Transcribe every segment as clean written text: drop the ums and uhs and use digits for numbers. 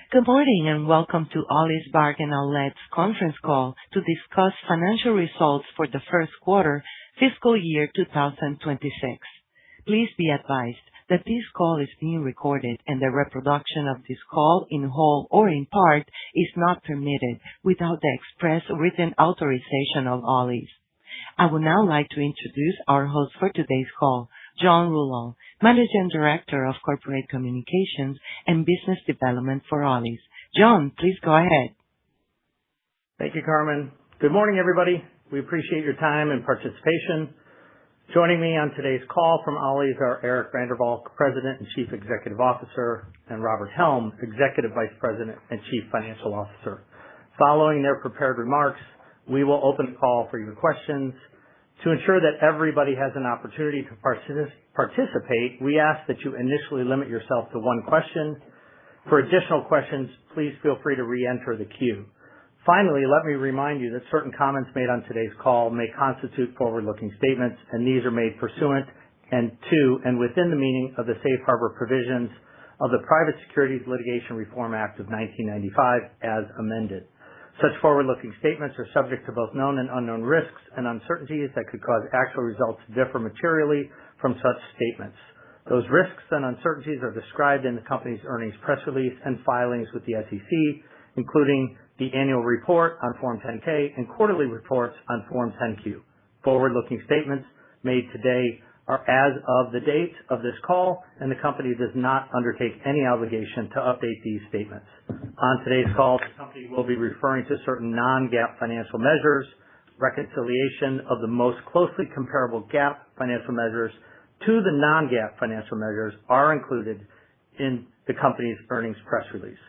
Good morning, and welcome to Ollie's Bargain Outlet's conference call to discuss financial results for the first quarter fiscal year 2026. Please be advised that this call is being recorded and the reproduction of this call in whole or in part is not permitted without the express written authorization of Ollie's. I would now like to introduce our host for today's call, John Rullo, Managing Director of Corporate Communications and Business Development for Ollie's. John, please go ahead. Thank you, Carmen. Good morning, everybody. We appreciate your time and participation. Joining me on today's call from Ollie's are Eric Vandervalk, President and Chief Executive Officer, and Robert Helm, Executive Vice President and Chief Financial Officer. Following their prepared remarks, we will open the call for your questions. To ensure that everybody has an opportunity to participate, we ask that you initially limit yourself to one question. For additional questions, please feel free to re-enter the queue. Finally, let me remind you that certain comments made on today's call may constitute forward-looking statements, and these are made pursuant and within the meaning of the Safe Harbor provisions of the Private Securities Litigation Reform Act of 1995 as amended. Such forward-looking statements are subject to both known and unknown risks and uncertainties that could cause actual results to differ materially from such statements. Those risks and uncertainties are described in the company's earnings press release and filings with the SEC, including the annual report on Form 10-K and quarterly reports on Form 10-Q. Forward-looking statements made today are as of the date of this call, and the company does not undertake any obligation to update these statements. On today's call, the company will be referring to certain non-GAAP financial measures. Reconciliation of the most closely comparable GAAP financial measures to the non-GAAP financial measures are included in the company's earnings press release.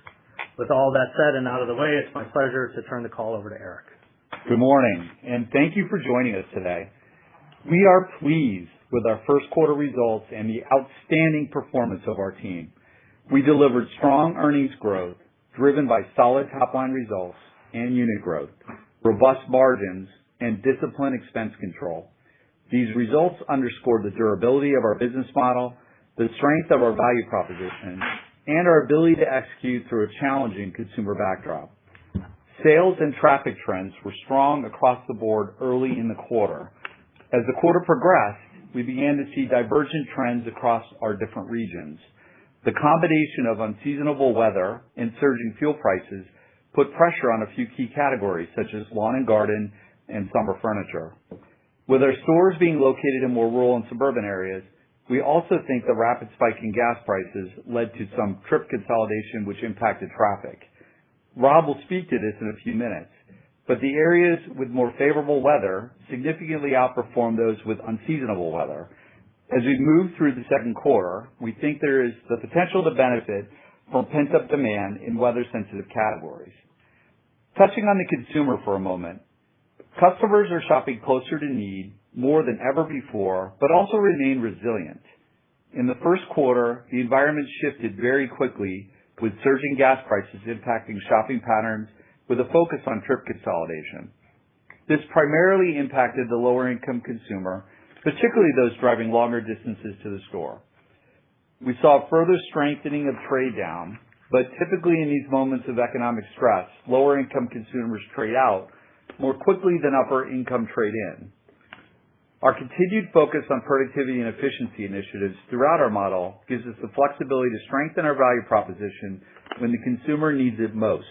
With all that said and out of the way, it's my pleasure to turn the call over to Eric. Good morning, and thank you for joining us today. We are pleased with our first quarter results and the outstanding performance of our team. We delivered strong earnings growth driven by solid top-line results and unit growth, robust margins, and disciplined expense control. These results underscore the durability of our business model, the strength of our value proposition, and our ability to execute through a challenging consumer backdrop. Sales and traffic trends were strong across the board early in the quarter. As the quarter progressed, we began to see divergent trends across our different regions. The combination of unseasonable weather and surging fuel prices put pressure on a few key categories, such as lawn and garden and summer furniture. With our stores being located in more rural and suburban areas, we also think the rapid spike in gas prices led to some trip consolidation, which impacted traffic. Rob will speak to this in a few minutes, but the areas with more favorable weather significantly outperformed those with unseasonable weather. As we move through the second quarter, we think there is the potential to benefit from pent-up demand in weather-sensitive categories. Touching on the consumer for a moment, customers are shopping closer to need more than ever before, but also remain resilient. In the first quarter, the environment shifted very quickly, with surging gas prices impacting shopping patterns with a focus on trip consolidation. This primarily impacted the lower-income consumer, particularly those driving longer distances to the store. We saw further strengthening of trade down, but typically in these moments of economic stress, lower-income consumers trade out more quickly than upper-income trade in. Our continued focus on productivity and efficiency initiatives throughout our model gives us the flexibility to strengthen our value proposition when the consumer needs it most.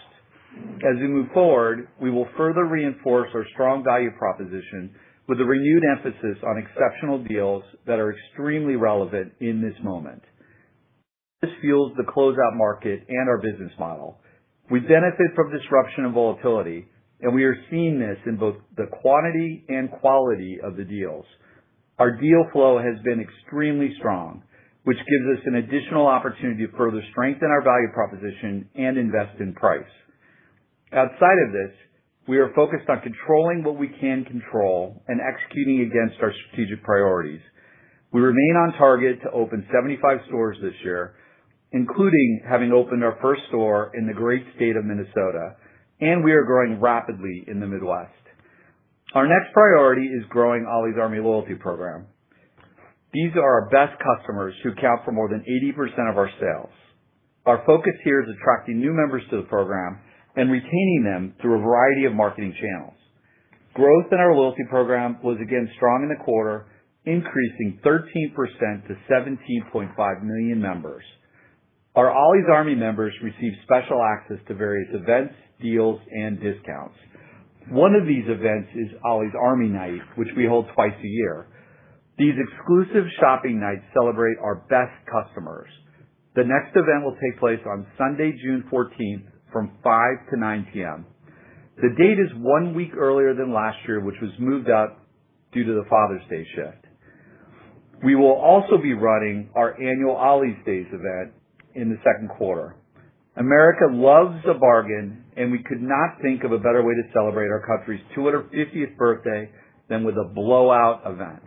As we move forward, we will further reinforce our strong value proposition with a renewed emphasis on exceptional deals that are extremely relevant in this moment. This fuels the closeout market and our business model. We benefit from disruption and volatility, and we are seeing this in both the quantity and quality of the deals. Our deal flow has been extremely strong, which gives us an additional opportunity to further strengthen our value proposition and invest in price. Outside of this, we are focused on controlling what we can control and executing against our strategic priorities. We remain on target to open 75 stores this year, including having opened our first store in the great state of Minnesota, and we are growing rapidly in the Midwest. Our next priority is growing Ollie's Army Loyalty Program. These are our best customers who account for more than 80% of our sales. Our focus here is attracting new members to the program and retaining them through a variety of marketing channels. Growth in our loyalty program was again strong in the quarter, increasing 13% to 17.5 million members. Our Ollie's Army members receive special access to various events, deals, and discounts. One of these events is Ollie's Army Night, which we hold twice a year. These exclusive shopping nights celebrate our best customers. The next event will take place on Sunday, June 14th from 5 to 9 p.m. The date is 1 week earlier than last year, which was moved up due to the Father's Day shift. We will also be running our annual Ollie's Days event in the second quarter. America loves a bargain, and we could not think of a better way to celebrate our country's 250th birthday than with a blowout event.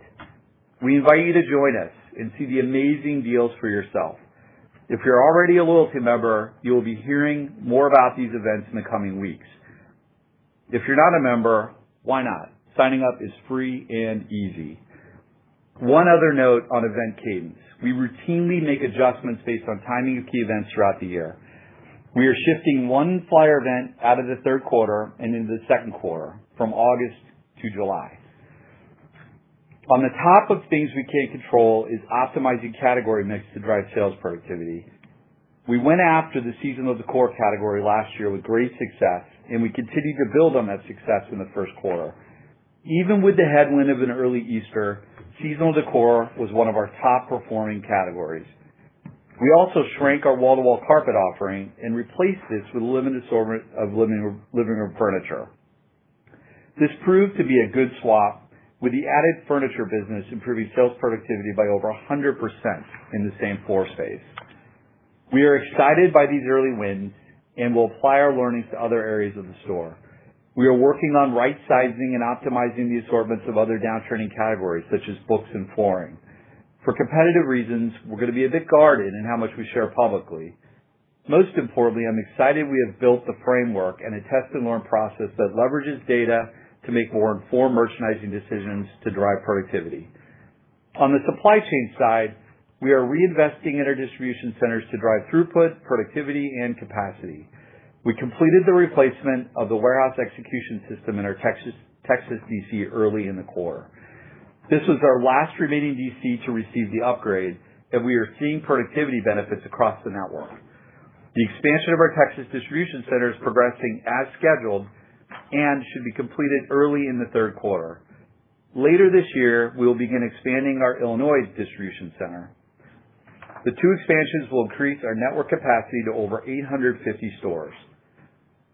We invite you to join us and see the amazing deals for yourself. If you're already a loyalty member, you will be hearing more about these events in the coming weeks. If you're not a member, why not? Signing up is free and easy. One other note on event cadence. We routinely make adjustments based on timing of key events throughout the year. We are shifting one flyer event out of the third quarter and into the second quarter, from August to July. On the top of things we can't control is optimizing category mix to drive sales productivity. We went after the seasonal decor category last year with great success, and we continue to build on that success in the first quarter. Even with the headwind of an early Easter, seasonal decor was one of our top performing categories. We also shrank our wall-to-wall carpet offering and replaced this with a limited assortment of living room furniture. This proved to be a good swap, with the added furniture business improving sales productivity by over 100% in the same floor space. We are excited by these early wins and will apply our learnings to other areas of the store. We are working on right-sizing and optimizing the assortments of other downtrending categories, such as books and flooring. For competitive reasons, we're going to be a bit guarded in how much we share publicly. Most importantly, I'm excited we have built the framework and a test-and-learn process that leverages data to make more informed merchandising decisions to drive productivity. On the supply chain side, we are reinvesting in our distribution centers to drive throughput, productivity, and capacity. We completed the replacement of the warehouse execution system in our Texas DC early in the quarter. This was our last remaining DC to receive the upgrade, and we are seeing productivity benefits across the network. The expansion of our Texas distribution center is progressing as scheduled and should be completed early in the third quarter. Later this year, we will begin expanding our Illinois distribution center. The two expansions will increase our network capacity to over 850 stores.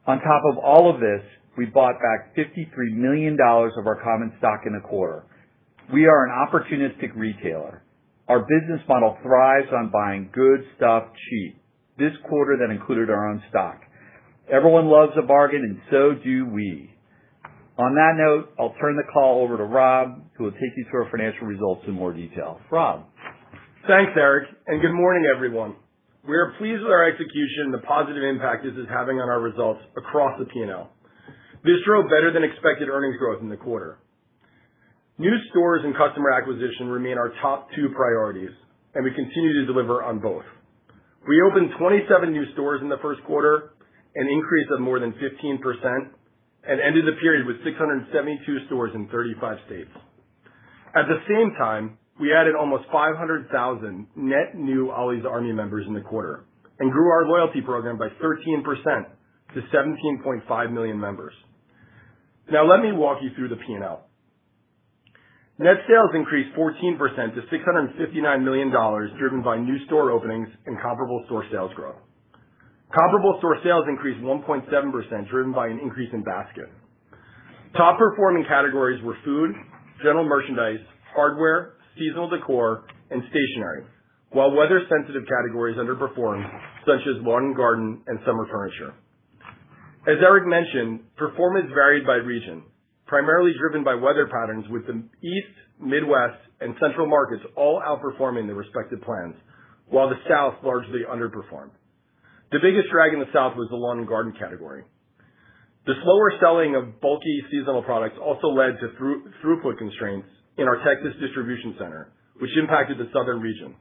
On top of all of this, we bought back $53 million of our common stock in the quarter. We are an opportunistic retailer. Our business model thrives on buying good stuff cheap. This quarter, that included our own stock. Everyone loves a bargain, and so do we. On that note, I'll turn the call over to Rob, who will take you through our financial results in more detail. Rob. Thanks, Eric, and good morning, everyone. We are pleased with our execution and the positive impact this is having on our results across the P&L. This drove better than expected earnings growth in the quarter. New stores and customer acquisition remain our top two priorities, and we continue to deliver on both. We opened 27 new stores in the first quarter, an increase of more than 15%, and ended the period with 672 stores in 35 states. At the same time, we added almost 500,000 net new Ollie's Army members in the quarter and grew our loyalty program by 13% to 17.5 million members. Now let me walk you through the P&L. Net sales increased 14% to $659 million, driven by new store openings and comparable store sales growth. Comparable store sales increased 1.7%, driven by an increase in basket. Top performing categories were food, general merchandise, hardware, seasonal decor, and stationery, while weather-sensitive categories underperformed, such as lawn and garden and summer furniture. As Eric mentioned, performance varied by region, primarily driven by weather patterns, with the East, Midwest, and Central markets all outperforming their respective plans, while the South largely underperformed. The biggest drag in the South was the lawn and garden category. The slower selling of bulky seasonal products also led to throughput constraints in our Texas distribution center, which impacted the southern region.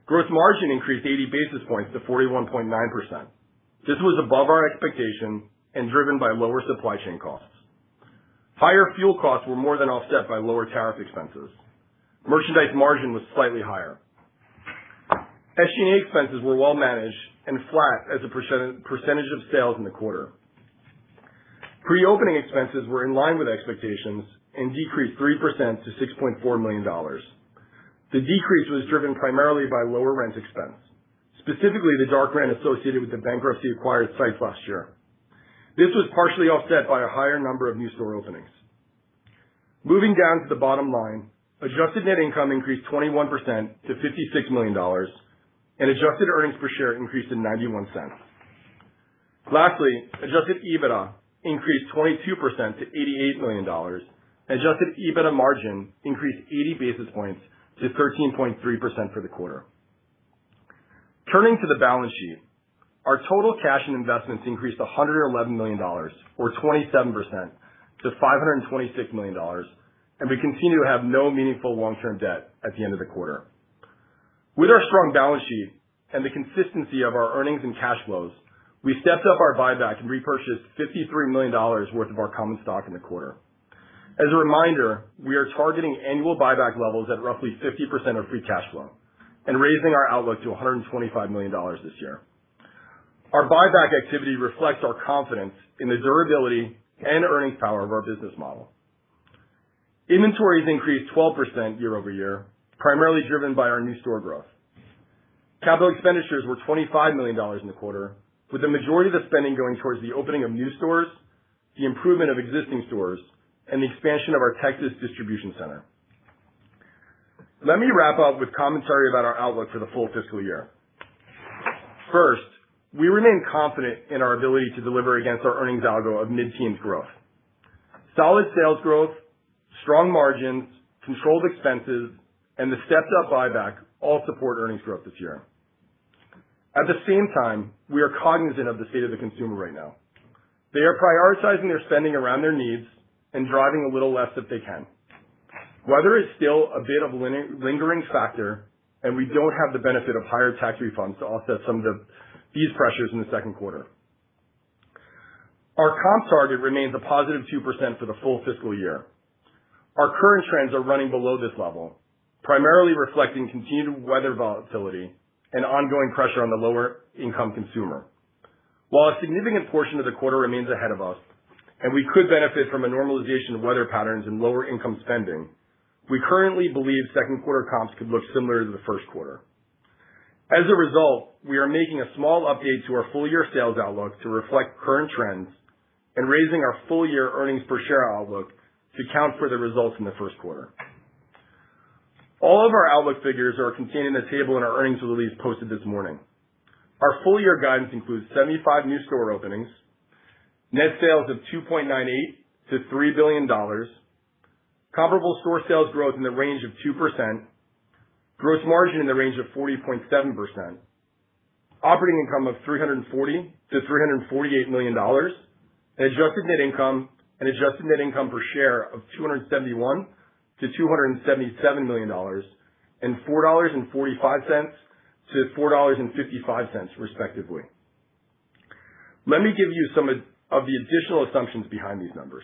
Gross margin increased 80 basis points to 41.9%. This was above our expectation and driven by lower supply chain costs. Higher fuel costs were more than offset by lower tariff expenses. Merchandise margin was slightly higher. SG&A expenses were well managed and flat as a percentage of sales in the quarter. Pre-opening expenses were in line with expectations and decreased 3% to $6.4 million. The decrease was driven primarily by lower rent expense, specifically the dark rent associated with the bankruptcy-acquired sites last year. This was partially offset by a higher number of new store openings. Moving down to the bottom line, adjusted net income increased 21% to $56 million, and adjusted earnings per share increased to 91 cents. Lastly, adjusted EBITDA increased 22% to $88 million, and adjusted EBITDA margin increased 80 basis points to 13.3% for the quarter. Turning to the balance sheet, our total cash and investments increased $111 million, or 27%, to $526 million, and we continue to have no meaningful long-term debt at the end of the quarter. With our strong balance sheet and the consistency of our earnings and cash flows, we stepped up our buyback and repurchased $53 million worth of our common stock in the quarter. As a reminder, we are targeting annual buyback levels at roughly 50% of free cash flow and raising our outlook to $125 million this year. Our buyback activity reflects our confidence in the durability and earnings power of our business model. Inventories increased 12% year-over-year, primarily driven by our new store growth. Capital expenditures were $25 million in the quarter, with the majority of the spending going towards the opening of new stores, the improvement of existing stores, and the expansion of our Texas distribution center. Let me wrap up with commentary about our outlook for the full fiscal year. First, we remain confident in our ability to deliver against our earnings algo of mid-teens growth. Solid sales growth, strong margins, controlled expenses, and the stepped-up buyback all support earnings growth this year. At the same time, we are cognizant of the state of the consumer right now. They are prioritizing their spending around their needs and driving a little less if they can. Weather is still a bit of a lingering factor, and we don't have the benefit of higher tax refunds to offset some of these pressures in the second quarter. Our comp target remains a positive 2% for the full fiscal year. Our current trends are running below this level, primarily reflecting continued weather volatility and ongoing pressure on the lower-income consumer. While a significant portion of the quarter remains ahead of us, and we could benefit from a normalization of weather patterns and lower-income spending, we currently believe second quarter comps could look similar to the first quarter. As a result, we are making a small update to our full-year sales outlook to reflect current trends and raising our full-year earnings per share outlook to account for the results in the first quarter. All of our outlook figures are contained in the table in our earnings release posted this morning. Our full-year guidance includes 75 new store openings, net sales of $2.98 to $3 billion, comparable store sales growth in the range of 2%, gross margin in the range of 40.7%, operating income of $340 to $348 million, and adjusted net income per share of $271 to $277 million, and $4.45 to $4.55, respectively. Let me give you some of the additional assumptions behind these numbers.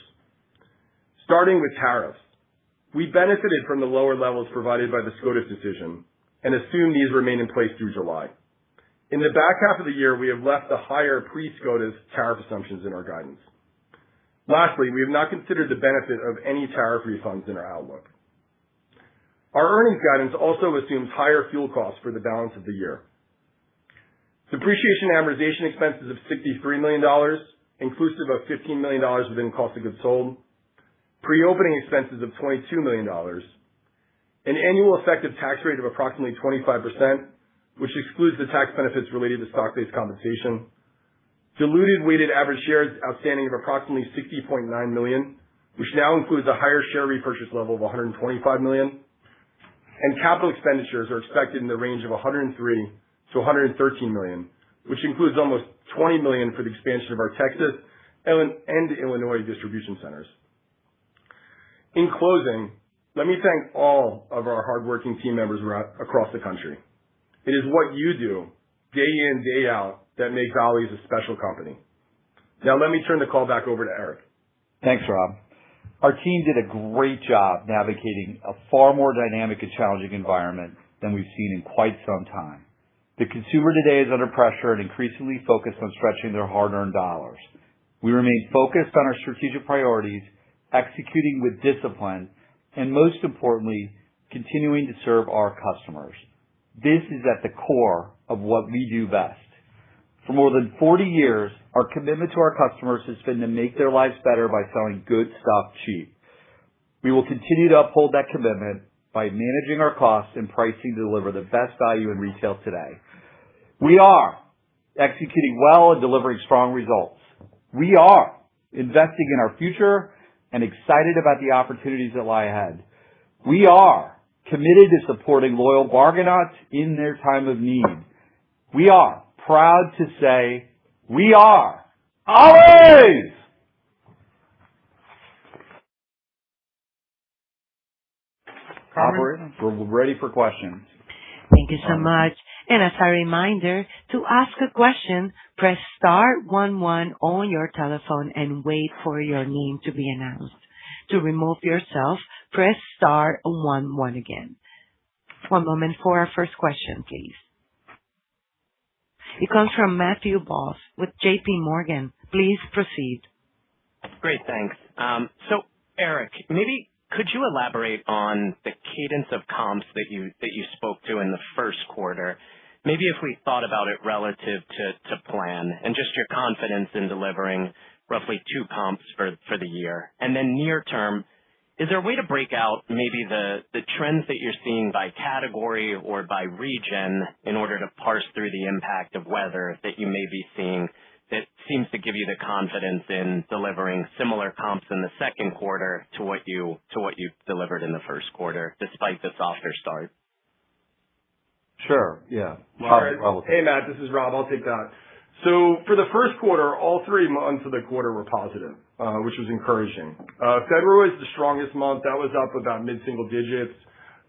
Starting with tariffs, we benefited from the lower levels provided by the SCOTUS decision and assume these remain in place through July. In the back half of the year, we have left the higher pre-SCOTUS tariff assumptions in our guidance. Lastly, we have not considered the benefit of any tariff refunds in our outlook. Our earnings guidance also assumes higher fuel costs for the balance of the year. Depreciation and amortization expenses of $63 million, inclusive of $15 million within cost of goods sold, pre-opening expenses of $22 million, an annual effective tax rate of approximately 25%, which excludes the tax benefits related to stock-based compensation, diluted weighted average shares outstanding of approximately 60.9 million, which now includes a higher share repurchase level of 125 million, and capital expenditures are expected in the range of 103 to 113 million, which includes almost 20 million for the expansion of our Texas and Illinois distribution centers. In closing, let me thank all of our hardworking team members across the country. It is what you do day in, day out that makes Ollie's a special company. Now let me turn the call back over to Eric. Thanks, Rob. Our team did a great job navigating a far more dynamic and challenging environment than we've seen in quite some time. The consumer today is under pressure and increasingly focused on stretching their hard-earned dollars. We remain focused on our strategic priorities, executing with discipline, and most importantly, continuing to serve our customers. This is at the core of what we do best. For more than 40 years, our commitment to our customers has been to make their lives better by selling good stuff cheap. We will continue to uphold that commitment by managing our costs and pricing to deliver the best value in retail today. We are executing well and delivering strong results. We are investing in our future and excited about the opportunities that lie ahead. We are committed to supporting loyal bargainauts in their time of need. We are proud to say we are Ollie's! Operator, we're ready for questions. Thank you so much. And as a reminder, to ask a question, press *11 on your telephone and wait for your name to be announced. To remove yourself, press *11 again. One moment for our first question, please. It comes from Matthew Boss with JP Morgan. Please proceed. Great, thanks. So, Eric, maybe could you elaborate on the cadence of comps that you spoke to in the first quarter? Maybe if we thought about it relative to plan and just your confidence in delivering roughly 2 comps for the year. And then near term, is there a way to break out maybe the trends that you're seeing by category or by region in order to parse through the impact of weather that you may be seeing that seems to give you the confidence in delivering similar comps in the second quarter to what you delivered in the first quarter, despite the softer start? Sure, yeah. Rob, hey, Matt, this is Rob. I'll take that. So for the first quarter, all 3 months of the quarter were positive, which was encouraging. February was the strongest month. That was up about mid-single digits.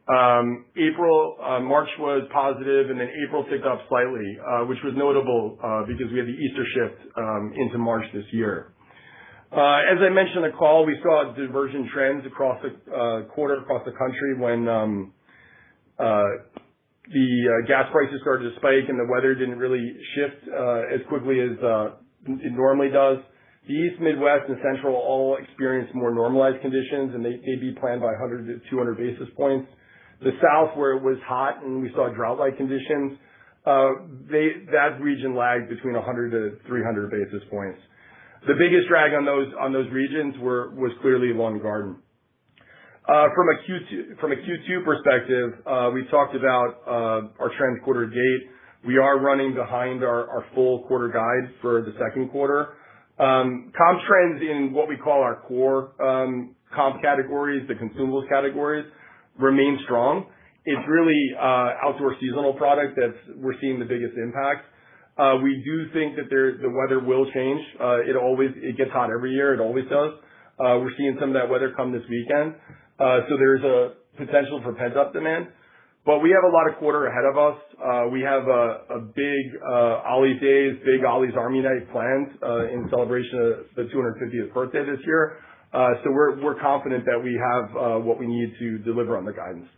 March was positive, and then April ticked up slightly, which was notable because we had the Easter shift into March this year. As I mentioned in the call, we saw divergent trends across the quarter across the country when the gas prices started to spike and the weather didn't really shift as quickly as it normally does. The East, Midwest, and Central all experienced more normalized conditions, and they beat plan by 100 to 200 basis points. The South, where it was hot and we saw drought-like conditions, that region lagged between 100 to 300 basis points. The biggest drag on those regions was clearly lawn and garden. From a Q2 perspective, we talked about our trends quarter to date. We are running behind our full quarter guide for the second quarter. Comp trends in what we call our core comp categories, the consumables categories, remain strong. It's really outdoor seasonal product we're seeing the biggest impact. We do think that the weather will change. It gets hot every year. It always does. We're seeing some of that weather come this weekend. So there's a potential for pent-up demand. But we have a lot of quarter ahead of us. We have a big Ollie's Days, big Ollie's Army Night planned in celebration of the 250th birthday this year. So we're confident that we have what we need to deliver on the guidance.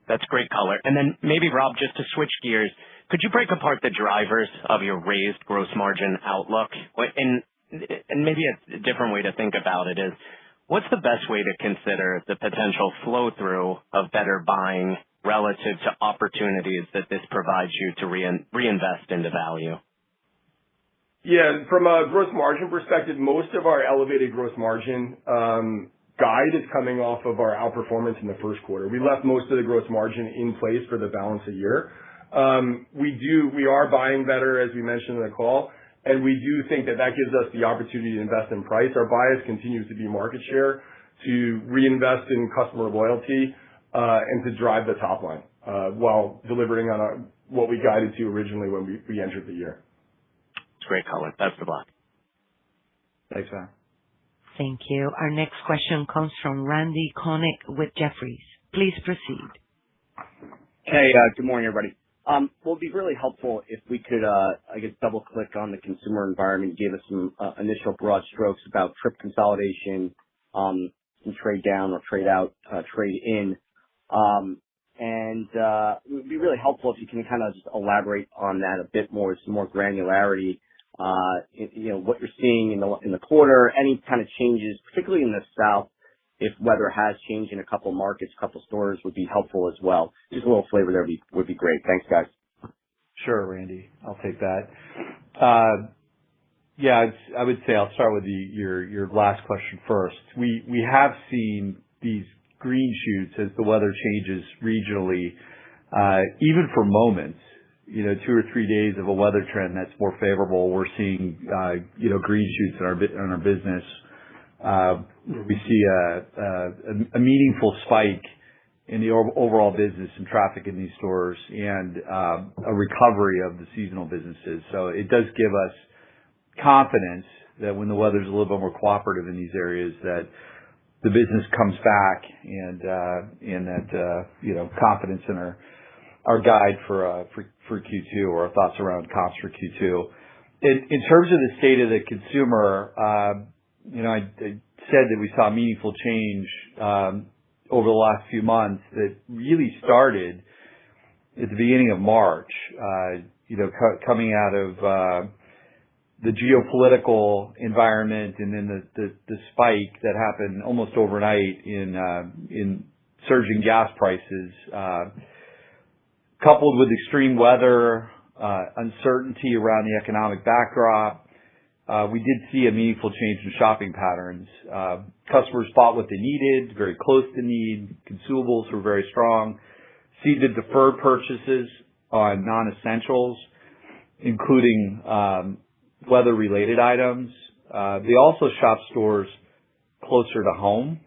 That's great color. And then maybe, Rob, just to switch gears, could you break apart the drivers of your raised gross margin outlook? And maybe a different way to think about it is, what's the best way to consider the potential flow-through of better buying relative to opportunities that this provides you to reinvest into value? Yeah, from a gross margin perspective, most of our elevated gross margin guide is coming off of our outperformance in the first quarter. We left most of the gross margin in place for the balance of the year. We are buying better, as we mentioned in the call, and we do think that gives us the opportunity to invest in price. Our bias continues to be market share, to reinvest in customer loyalty, and to drive the top line while delivering on what we guided to originally when we entered the year. It's great color. Best of luck. Thanks, man. Thank you. Our next question comes from Randy Konik with Jefferies. Please proceed. Hey, good morning, everybody. Well, it'd be really helpful if we could, I guess, double-click on the consumer environment. You gave us some initial broad strokes about trip consolidation, some trade down or trade out, trade in. And it would be really helpful if you can kind of just elaborate on that a bit more, some more granularity. What you're seeing in the quarter, any kind of changes, particularly in the South, if weather has changed in a couple markets, a couple stores, would be helpful as well. Just a little flavor there would be great. Thanks, guys. Sure, Randy. I'll take that. I would say I'll start with your last question first. We have seen these green shoots as the weather changes regionally, even for moments. 2 or 3 days of a weather trend that's more favorable. We're seeing green shoots in our business. We see a meaningful spike in the overall business and traffic in these stores and a recovery of the seasonal businesses. So it does give us confidence that when the weather's a little bit more cooperative in these areas, that the business comes back and that confidence in our guide for Q2 or our thoughts around comps for Q2. In terms of the state of the consumer, I said that we saw meaningful change over the last few months that really started at the beginning of March. Coming out of the geopolitical environment and then the spike that happened almost overnight in surging gas prices, coupled with extreme weather, uncertainty around the economic backdrop. We did see a meaningful change in shopping patterns. Customers bought what they needed, very close to need. Consumables were very strong. See the deferred purchases on non-essentials, including weather-related items. They also shopped stores closer to home.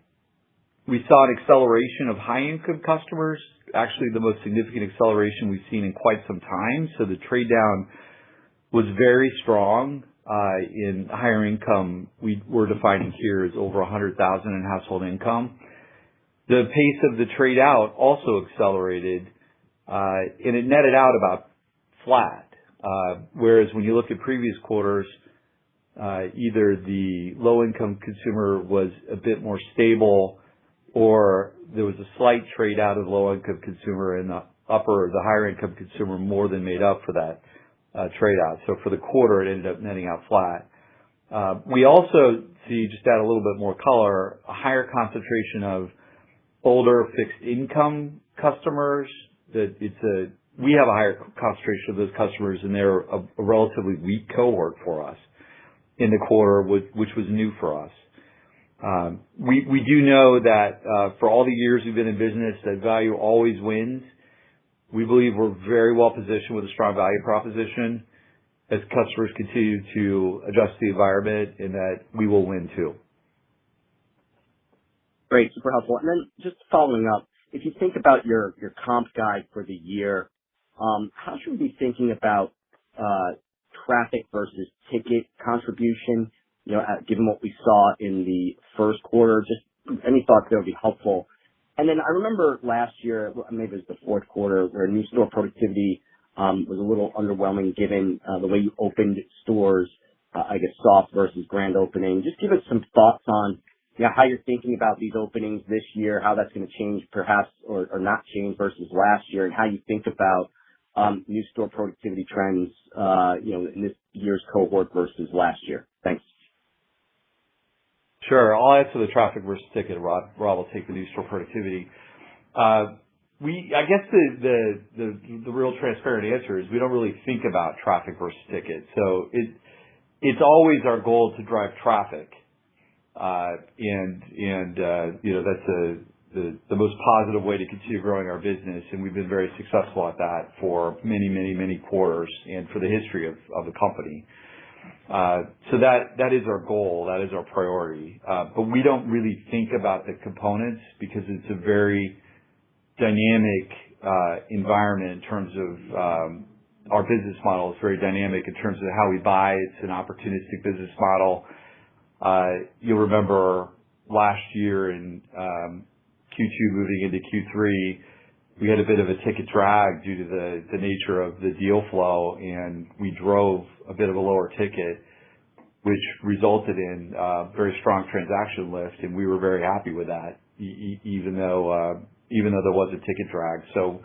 We saw an acceleration of high-income customers, actually the most significant acceleration we've seen in quite some time. So the trade down was very strong in higher income. We're defining here as over $100,000 in household income. The pace of the trade out also accelerated, and it netted out about flat. Whereas when you look at previous quarters, either the low-income consumer was a bit more stable, or there was a slight trade out of the low-income consumer, and the higher-income consumer more than made up for that trade out. So for the quarter, it ended up netting out flat. We also see, just to add a little bit more color, a higher concentration of older fixed income customers. We have a higher concentration of those customers, and they're a relatively weak cohort for us in the quarter, which was new for us. We do know that for all the years we've been in business, that value always wins. We believe we're very well positioned with a strong value proposition as customers continue to adjust to the environment, and that we will win too. Great, super helpful. And then just following up, if you think about your comp guide for the year, how should we be thinking about traffic versus ticket contribution? Given what we saw in the first quarter, just any thoughts there would be helpful. And then I remember last year, maybe it was the fourth quarter, where new store productivity was a little underwhelming given the way you opened stores, I guess soft versus grand opening. Just give us some thoughts on how you're thinking about these openings this year, how that's going to change perhaps or not change versus last year, and how you think about new store productivity trends, in this year's cohort versus last year. Thanks. Sure. I'll answer the traffic versus ticket. Rob will take the new store productivity. I guess the real transparent answer is we don't really think about traffic versus ticket. So it's always our goal to drive traffic, and that's the most positive way to continue growing our business, and we've been very successful at that for many quarters and for the history of the company. So that is our goal, that is our priority. But we don't really think about the components because it's a very dynamic environment in terms of our business model. It's very dynamic in terms of how we buy. It's an opportunistic business model. You'll remember last year in Q2 moving into Q3, we had a bit of a ticket drag due to the nature of the deal flow, and we drove a bit of a lower ticket, which resulted in very strong transaction lift, and we were very happy with that, even though there was a ticket drag. So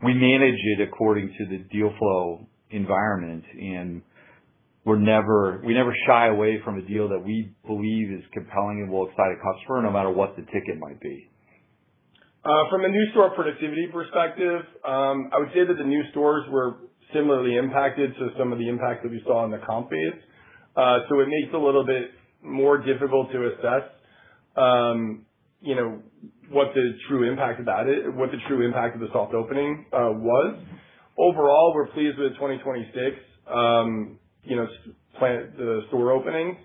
we manage it according to the deal flow environment, and we never shy away from a deal that we believe is compelling and will excite a customer, no matter what the ticket might be. From a new store productivity perspective, I would say that the new stores were similarly impacted to some of the impact that we saw in the comp base. So it makes it a little bit more difficult to assess, what the true impact of the soft opening was. Overall, we're pleased with 2026, the store openings,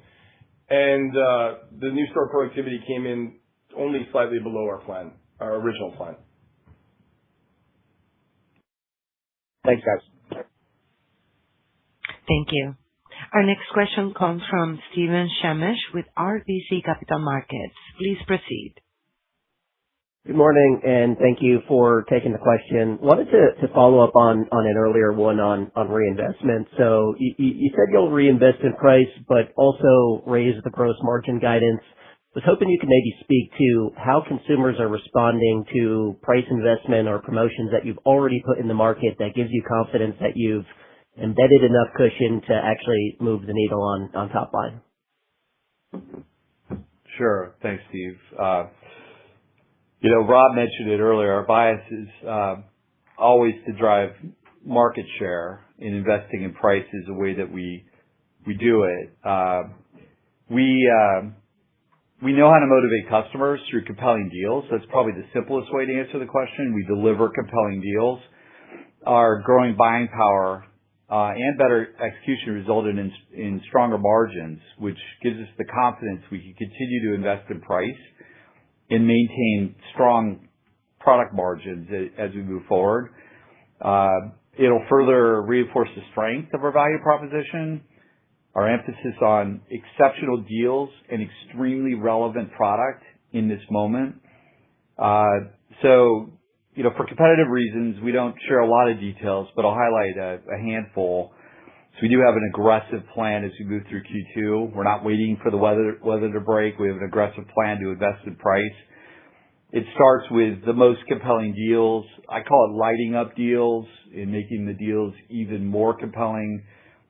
and the new store productivity came in only slightly below our original plan. Thanks, guys. Thank you. Our next question comes from Steven Shemesh with RBC Capital Markets. Please proceed. Good morning, and thank you for taking the question. Wanted to follow up on an earlier one on reinvestment. So you said you'll reinvest in price, but also raise the gross margin guidance. Was hoping you could maybe speak to how consumers are responding to price investment or promotions that you've already put in the market that gives you confidence that you've embedded enough cushion to actually move the needle on top line. Sure. Thanks, Steve. Rob mentioned it earlier. Our bias is always to drive market share, and investing in price is a way that we do it. We know how to motivate customers through compelling deals. That's probably the simplest way to answer the question. We deliver compelling deals. Our growing buying power and better execution resulted in stronger margins, which gives us the confidence we can continue to invest in price and maintain strong product margins as we move forward. It'll further reinforce the strength of our value proposition, our emphasis on exceptional deals and extremely relevant product in this moment. For competitive reasons, we don't share a lot of details, but I'll highlight a handful. So we do have an aggressive plan as we move through Q2. We're not waiting for the weather to break. We have an aggressive plan to invest in price. It starts with the most compelling deals. I call it lighting up deals and making the deals even more compelling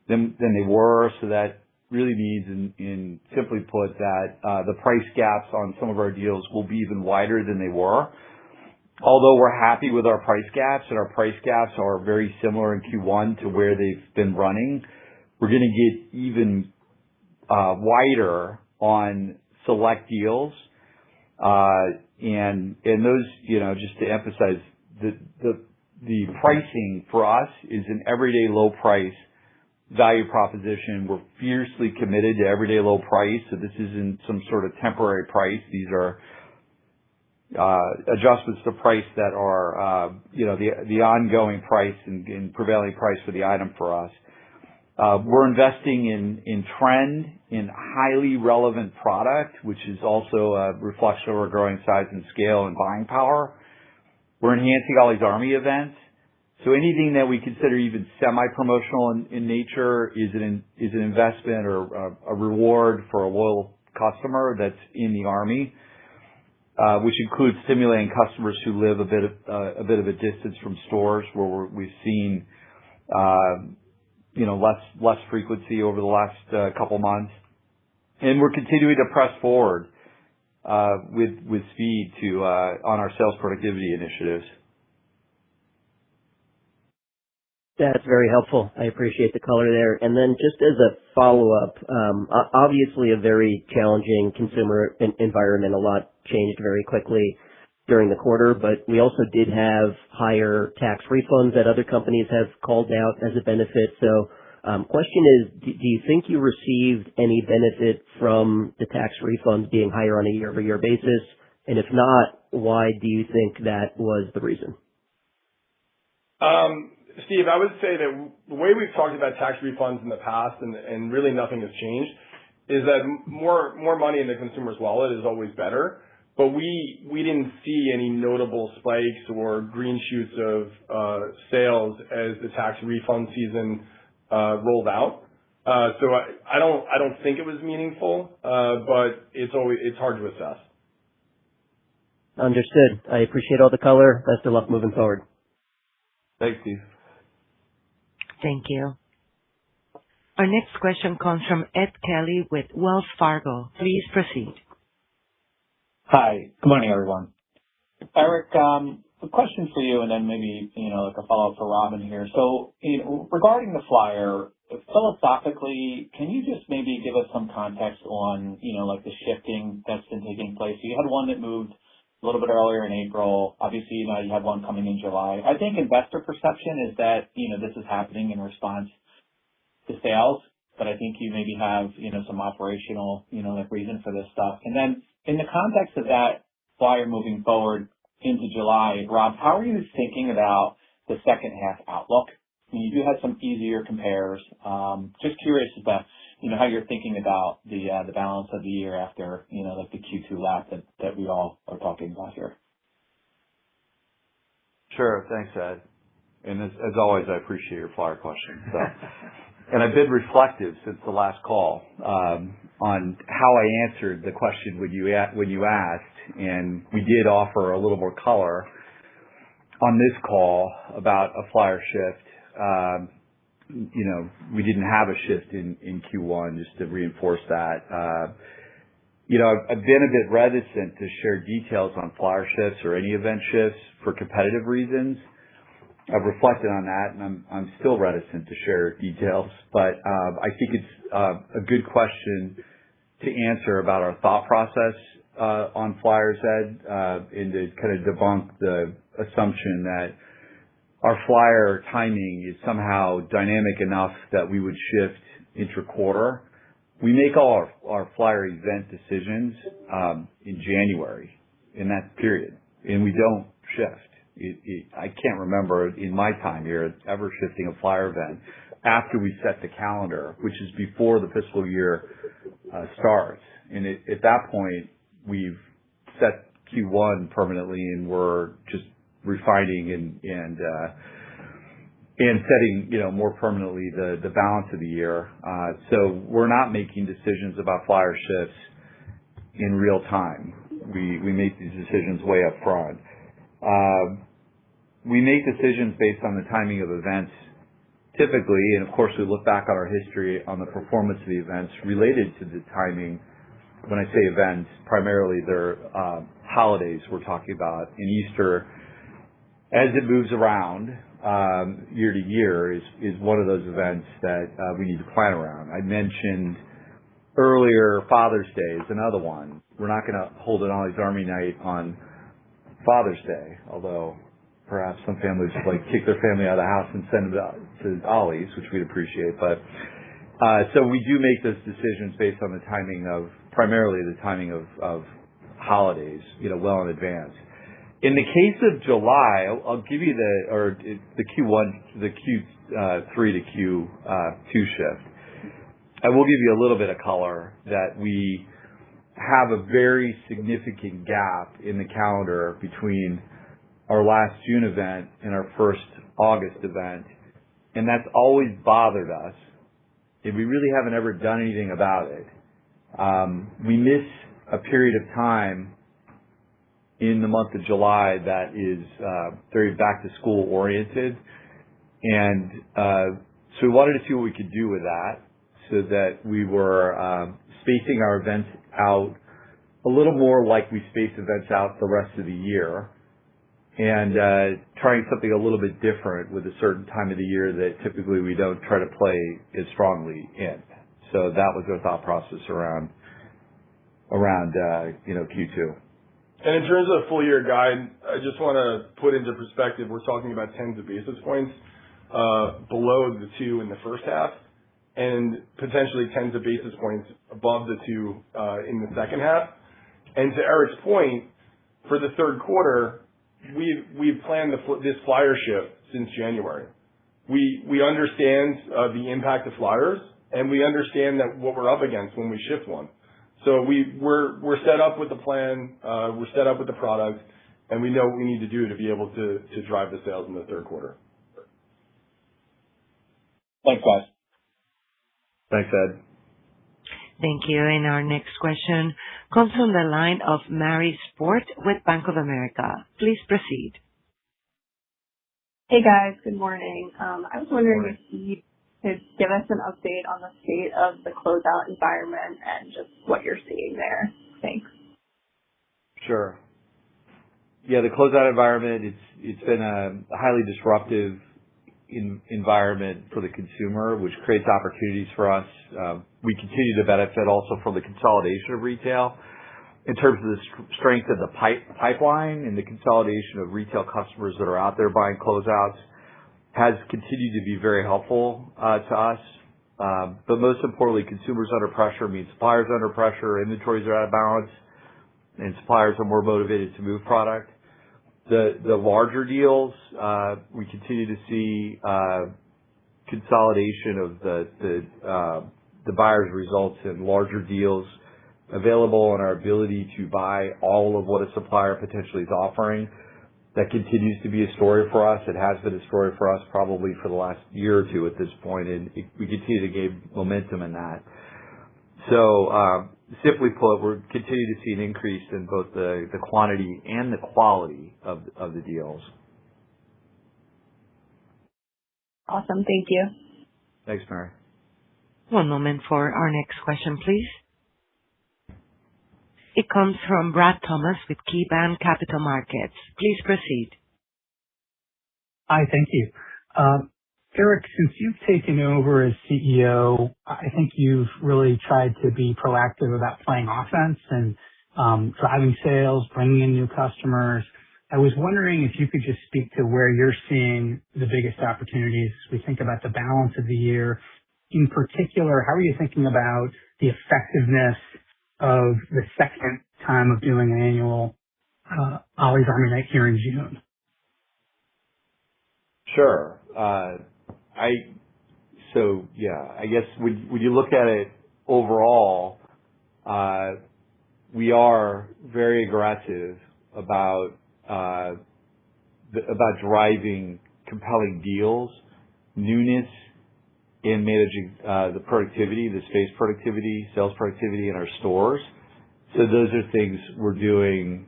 than they were. So that really means, in simply put, that the price gaps on some of our deals will be even wider than they were. Although we're happy with our price gaps, and our price gaps are very similar in Q1 to where they've been running, we're going to get even wider on select deals. And those, just to emphasize, the pricing for us is an everyday low price value proposition. We're fiercely committed to everyday low price, so this isn't some sort of temporary price. These are adjustments to price that are, the ongoing price and prevailing price for the item for us. We're investing in trend, in highly relevant product, which is also a reflection of our growing size and scale and buying power. We're enhancing Ollie's Army events. So anything that we consider even semi-promotional in nature is an investment or a reward for a loyal customer that's in the Army. Which includes stimulating customers who live a bit of a distance from stores, where we've seen less frequency over the last couple months, and we're continuing to press forward with speed on our sales productivity initiatives. That's very helpful. I appreciate the color there. And then just as a follow-up, obviously a very challenging consumer environment. A lot changed very quickly during the quarter, but we also did have higher tax refunds that other companies have called out as a benefit. So question is, do you think you received any benefit from the tax refunds being higher on a year-over-year basis? And if not, why do you think that was the reason? Steve, I would say that the way we've talked about tax refunds in the past, and really nothing has changed, is that more money in the consumer's wallet is always better. but we didn't see any notable spikes or green shoots of sales as the tax refund season rolled out. So I don't think it was meaningful, but it's hard to assess. Understood. I appreciate all the color. Best of luck moving forward. Thanks, Steve. Thank you. Our next question comes from Ed Kelly with Wells Fargo. Please proceed. Hi. Good morning, everyone. Eric, a question for you and then maybe, like a follow-up for Robin here. So, regarding the flyer, philosophically, can you just maybe give us some context on, like the shifting that's been taking place? You had one that moved a little bit earlier in April. Obviously, you had one coming in July. I think investor perception is that, this is happening in response to sales, but I think you maybe have, some operational, like reason for this stuff. And then in the context of that flyer moving forward into July, Rob, how are you thinking about the second half outlook? I mean, you do have some easier compares. Just curious about, how you're thinking about the balance of the year after, like the Q2 lap that we all are talking about here. Sure. Thanks, Ed. And as always, I appreciate your flyer question. So, and I've been reflective since the last call on how I answered the question when you asked, and we did offer a little more color on this call about a flyer shift. We didn't have a shift in Q1, just to reinforce that. I've been a bit reticent to share details on flyer shifts or any event shifts for competitive reasons. I've reflected on that, and I'm still reticent to share details. But I think it's a good question to answer about our thought process on flyers, Ed, and to kind of debunk the assumption that our flyer timing is somehow dynamic enough that we would shift intra-quarter. We make all our flyer event decisions in January, in that period, and we don't shift. I can't remember in my time here ever shifting a flyer event after we set the calendar, which is before the fiscal year starts. And at that point, we've set Q1 permanently, and we're just refining and setting, more permanently the balance of the year. So we're not making decisions about flyer shifts in real time. We make these decisions way up front. We make decisions based on the timing of events typically, and of course we look back on our history on the performance of the events related to the timing. When I say events, primarily they're holidays we're talking about. And Easter, as it moves around year to year, is one of those events that we need to plan around. I mentioned earlier Father's Day is another one. We're not going to hold an Ollie's Army Night on Father's Day, although perhaps some families kick their family out of the house and send them to Ollie's, which we'd appreciate. But so we do make those decisions based on the timing of, primarily the timing of holidays, well in advance. In the case of July, I'll give you the Q1, the Q3 to Q2 shift. I will give you a little bit of color that we have a very significant gap in the calendar between our last June event and our first August event, and that's always bothered us, and we really haven't ever done anything about it. We miss a period of time in the month of July that is very back to school oriented, and so we wanted to see what we could do with that, so that we were spacing our events out a little more like we space events out the rest of the year, and trying something a little bit different with a certain time of the year that typically we don't try to play as strongly in. So that was our thought process around Q2. And in terms of full year guide, I just want to put into perspective, we're talking about tens of basis points below the 2 in the first half, and potentially tens of basis points above the 2 in the second half. And to Eric's point, for the third quarter, we've planned this flyer shift since January. We understand the impact of flyers, and we understand that what we're up against when we shift one. So we're set up with the plan, we're set up with the product, and we know what we need to do to be able to drive the sales in the third quarter. Thanks, guys. Thanks, Ed. Thank you. And our next question comes from the line of Mary Sport with Bank of America. Please proceed. Hey, guys. Good morning. I was wondering if you could give us an update on the state of the closeout environment and just what you're seeing there. Thanks. Sure. Yeah, the closeout environment, it's been a highly disruptive environment for the consumer, which creates opportunities for us. We continue to benefit also from the consolidation of retail in terms of the strength of the pipeline and the consolidation of retail customers that are out there buying closeouts has continued to be very helpful to us. But most importantly, consumers under pressure means suppliers under pressure, inventories are out of balance, and suppliers are more motivated to move product. The larger deals, we continue to see consolidation of the buyer's results in larger deals available, and our ability to buy all of what a supplier potentially is offering. That continues to be a story for us. It has been a story for us probably for the last year or two at this point, and we continue to gain momentum in that. So, simply put, we're continuing to see an increase in both the quantity and the quality of the deals. Awesome. Thank you. Thanks, Mary. One moment for our next question, please. It comes from Brad Thomas with KeyBanc Capital Markets. Please proceed. Hi, thank you. Eric, since you've taken over as CEO, I think you've really tried to be proactive about playing offense and driving sales, bringing in new customers. I was wondering if you could just speak to where you're seeing the biggest opportunities as we think about the balance of the year. In particular, how are you thinking about the effectiveness of the second time of doing an annual Ollie's Army Night here in June? Sure. I guess when you look at it overall, we are very aggressive about driving compelling deals, newness, and managing the productivity, the space productivity, sales productivity in our stores. So those are things we're doing,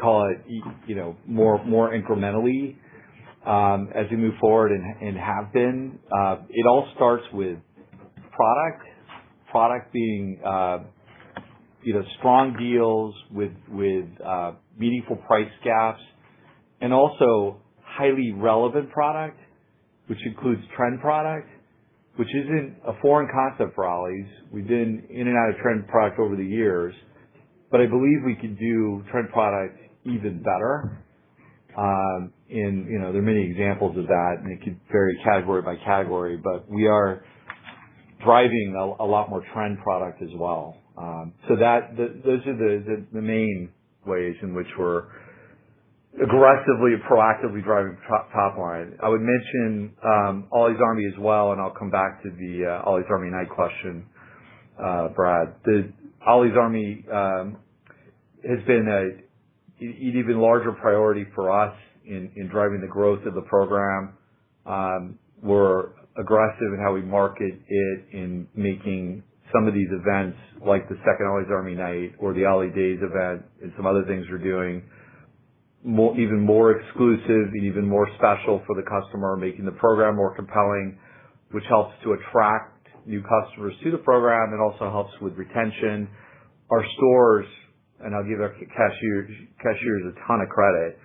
call it, more incrementally as we move forward and have been. It all starts with product being, strong deals with meaningful price gaps, and also highly relevant product, which includes trend product, which isn't a foreign concept for Ollie's. We've been in and out of trend product over the years, but I believe we can do trend product even better. There are many examples of that, and it could vary category by category, but we are driving a lot more trend product as well. So those are the main ways in which we're aggressively, proactively driving top line. I would mention Ollie's Army as well, and I'll come back to the Ollie's Army Night question, Brad. The Ollie's Army has been an even larger priority for us in driving the growth of the program. We're aggressive in how we market it, in making some of these events, like the second Ollie's Army Night or the Ollie Days event, and some other things we're doing, even more exclusive and even more special for the customer, making the program more compelling, which helps to attract new customers to the program and also helps with retention. Our stores, and I'll give our cashiers a ton of credit,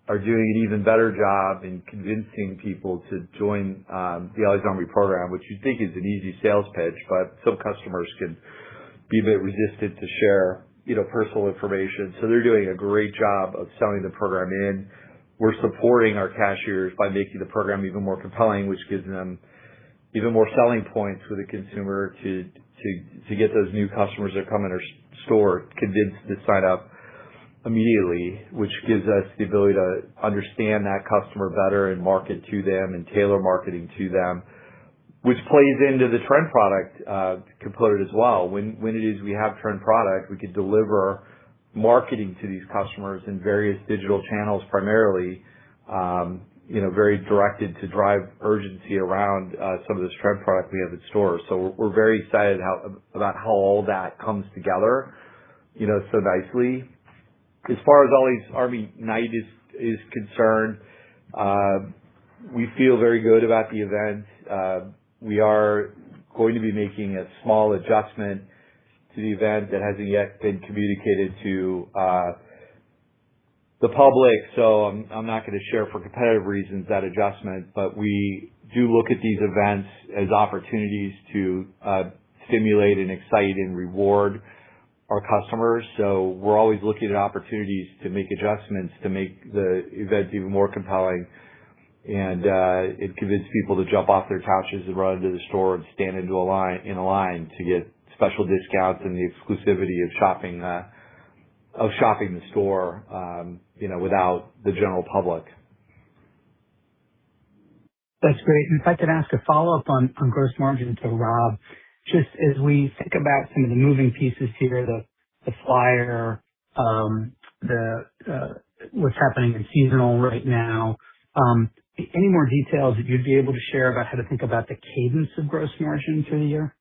are doing an even better job in convincing people to join the Ollie's Army program, which you think is an easy sales pitch, but some customers can be a bit resistant to share personal information. So they're doing a great job of selling the program in. We're supporting our cashiers by making the program even more compelling, which gives them even more selling points with the consumer to get those new customers that come in our store convinced to sign up immediately, which gives us the ability to understand that customer better and market to them and tailor marketing to them. which plays into the trend product component as well. When it is we have trend product, we could deliver marketing to these customers in various digital channels, primarily, very directed to drive urgency around some of this trend product we have in stores. So we're very excited about how all that comes together, so nicely. As far as Ollie's Army Night is concerned, we feel very good about the event. We are going to be making a small adjustment to the event that hasn't yet been communicated to the public, so I'm not going to share for competitive reasons that adjustment, but we do look at these events as opportunities to stimulate and excite and reward our customers. So we're always looking at opportunities to make adjustments to make the event even more compelling, and it convince people to jump off their couches and run into the store and stand in a line to get special discounts and the exclusivity of shopping the store, without the general public. That's great. And if I could ask a follow-up on gross margin to Rob, just as we think about some of the moving pieces here, the flyer, what's happening in seasonal right now, any more details that you'd be able to share about how to think about the cadence of gross margin through the year?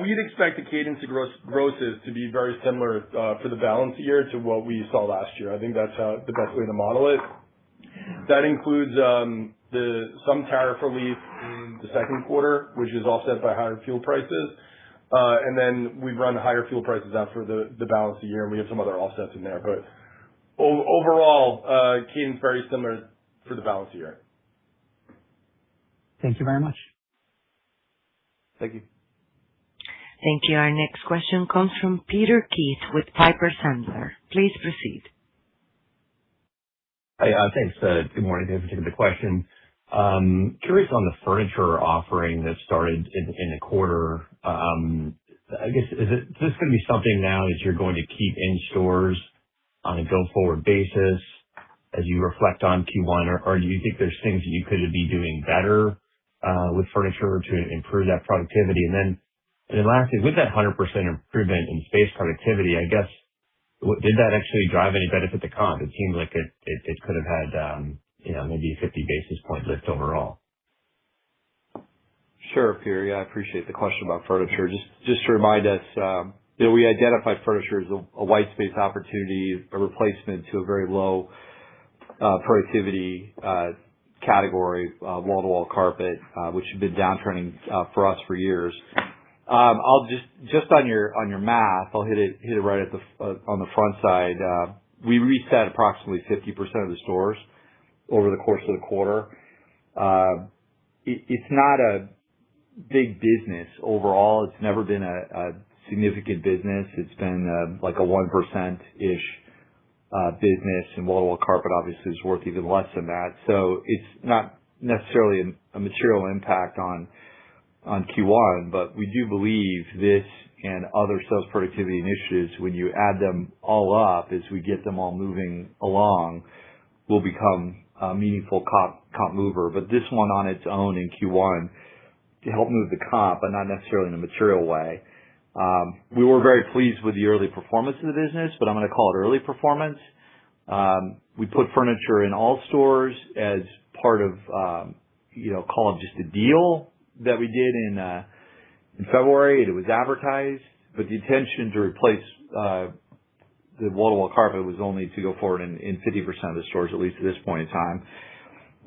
We'd expect the cadence of grosses to be very similar for the balance of the year to what we saw last year. I think that's the best way to model it. That includes some tariff relief in the second quarter, which is offset by higher fuel prices. And then we've run higher fuel prices out for the balance of the year, and we have some other offsets in there. But overall, cadence very similar for the balance of the year. Thank you very much. Thank you. Thank you. Our next question comes from Peter Keith with Piper Sandler. Please proceed. Hi, thanks. Good morning. Thanks for taking the question. Curious on the furniture offering that started in the quarter. I guess, is this going to be something now that you're going to keep in stores on a go-forward basis as you reflect on Q1, or do you think there's things that you could be doing better with furniture to improve that productivity? And then lastly, with that 100% improvement in space productivity, I guess, did that actually drive any benefit to comp? It seems like it could have had, maybe a 50 basis point lift overall. Sure, Peter. Yeah, I appreciate the question about furniture. Just to remind us, we identified furniture as a white space opportunity, a replacement to a very low productivity category, wall-to-wall carpet, which had been downtrending for us for years. I'll just on your math, I'll hit it right on the front side. We reset approximately 50% of the stores over the course of the quarter. It's not a big business overall. It's never been a significant business. It's been like a 1%-ish business, and wall-to-wall carpet obviously is worth even less than that. So it's not necessarily a material impact on Q1, but we do believe this and other sales productivity initiatives, when you add them all up, as we get them all moving along, will become a meaningful comp mover. But this one on its own in Q1 to help move the comp, but not necessarily in a material way. We were very pleased with the early performance of the business, but I'm going to call it early performance. We put furniture in all stores as part of, call it just a deal that we did in February. It was advertised, but the intention to replace the wall-to-wall carpet was only to go forward in 50% of the stores, at least at this point in time.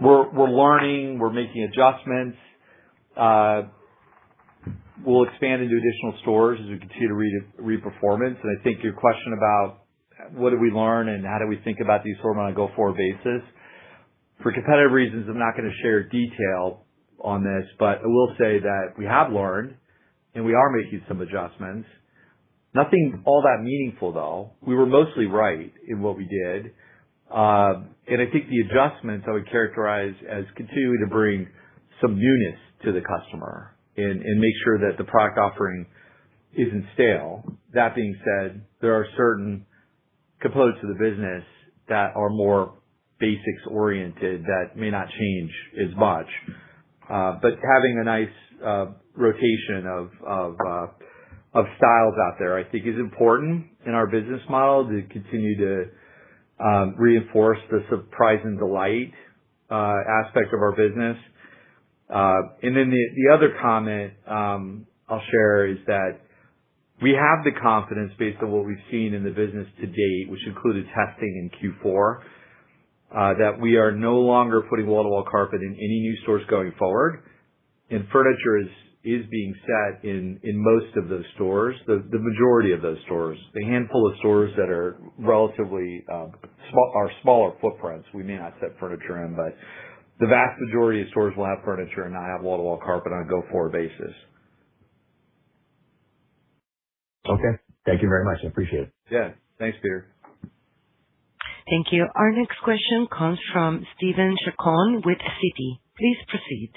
We're learning. We're making adjustments. We'll expand into additional stores as we continue to read performance. And I think your question about what did we learn and how do we think about the assortment on a go-forward basis, for competitive reasons, I'm not going to share detail on this, but I will say that we have learned and we are making some adjustments. Nothing all that meaningful, though. We were mostly right in what we did. And I think the adjustments I would characterize as continuing to bring some newness to the customer and make sure that the product offering isn't stale. That being said, there are certain components of the business that are more basics oriented that may not change as much. but having a nice rotation of styles out there, I think, is important in our business model to continue to reinforce the surprise and delight aspect of our business. And then the other comment I'll share is that we have the confidence based on what we've seen in the business to date, which included testing in Q4, that we are no longer putting wall-to-wall carpet in any new stores going forward. And furniture is being set in most of those stores, the majority of those stores. The handful of stores that are relatively smaller footprints, we may not set furniture in, but the vast majority of stores will have furniture and not have wall-to-wall carpet on a go-forward basis. Okay. Thank you very much. I appreciate it. Yeah. Thanks, Peter. Thank you. Our next question comes from Steven Chacon with Citi. Please proceed.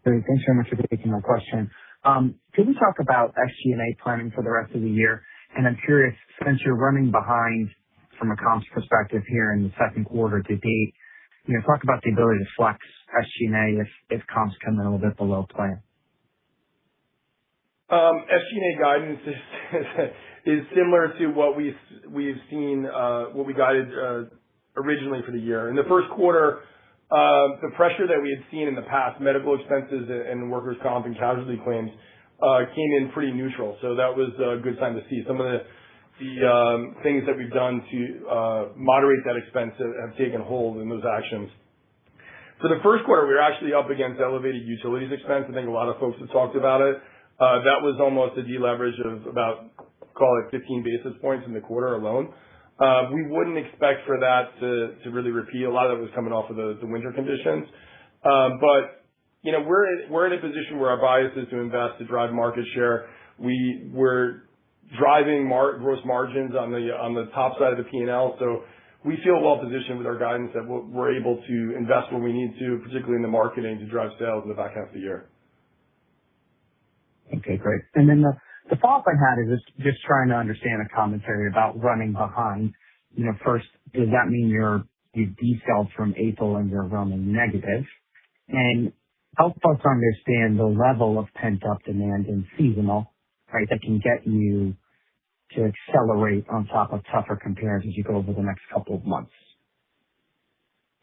Great. Thanks very much for taking my question. Could we talk about SG&A planning for the rest of the year? And I'm curious, since you're running behind from a comps perspective here in the second quarter to date, talk about the ability to flex SG&A if comps come in a little bit below plan. SG&A guidance is similar to what we've seen, what we guided originally for the year. In the first quarter, the pressure that we had seen in the past, medical expenses and workers' comp and casualty claims, came in pretty neutral. So that was a good sign to see. Some of the things that we've done to moderate that expense have taken hold in those actions. For the first quarter, we were actually up against elevated utilities expense. I think a lot of folks have talked about it. That was almost a deleverage of about, call it 15 basis points in the quarter alone. We wouldn't expect for that to really repeat. A lot of it was coming off of the winter conditions. But we're in a position where our bias is to invest to drive market share. We're driving gross margins on the top side of the P&L. So we feel well positioned with our guidance that we're able to invest where we need to, particularly in the marketing, to drive sales in the back half of the year. Okay, great. And then the follow-up I had is just trying to understand a commentary about running behind. First, does that mean you've decelled from April and you're running negative? And help us understand the level of pent-up demand in seasonal, right, that can get you to accelerate on top of tougher comparisons as you go over the next couple of months.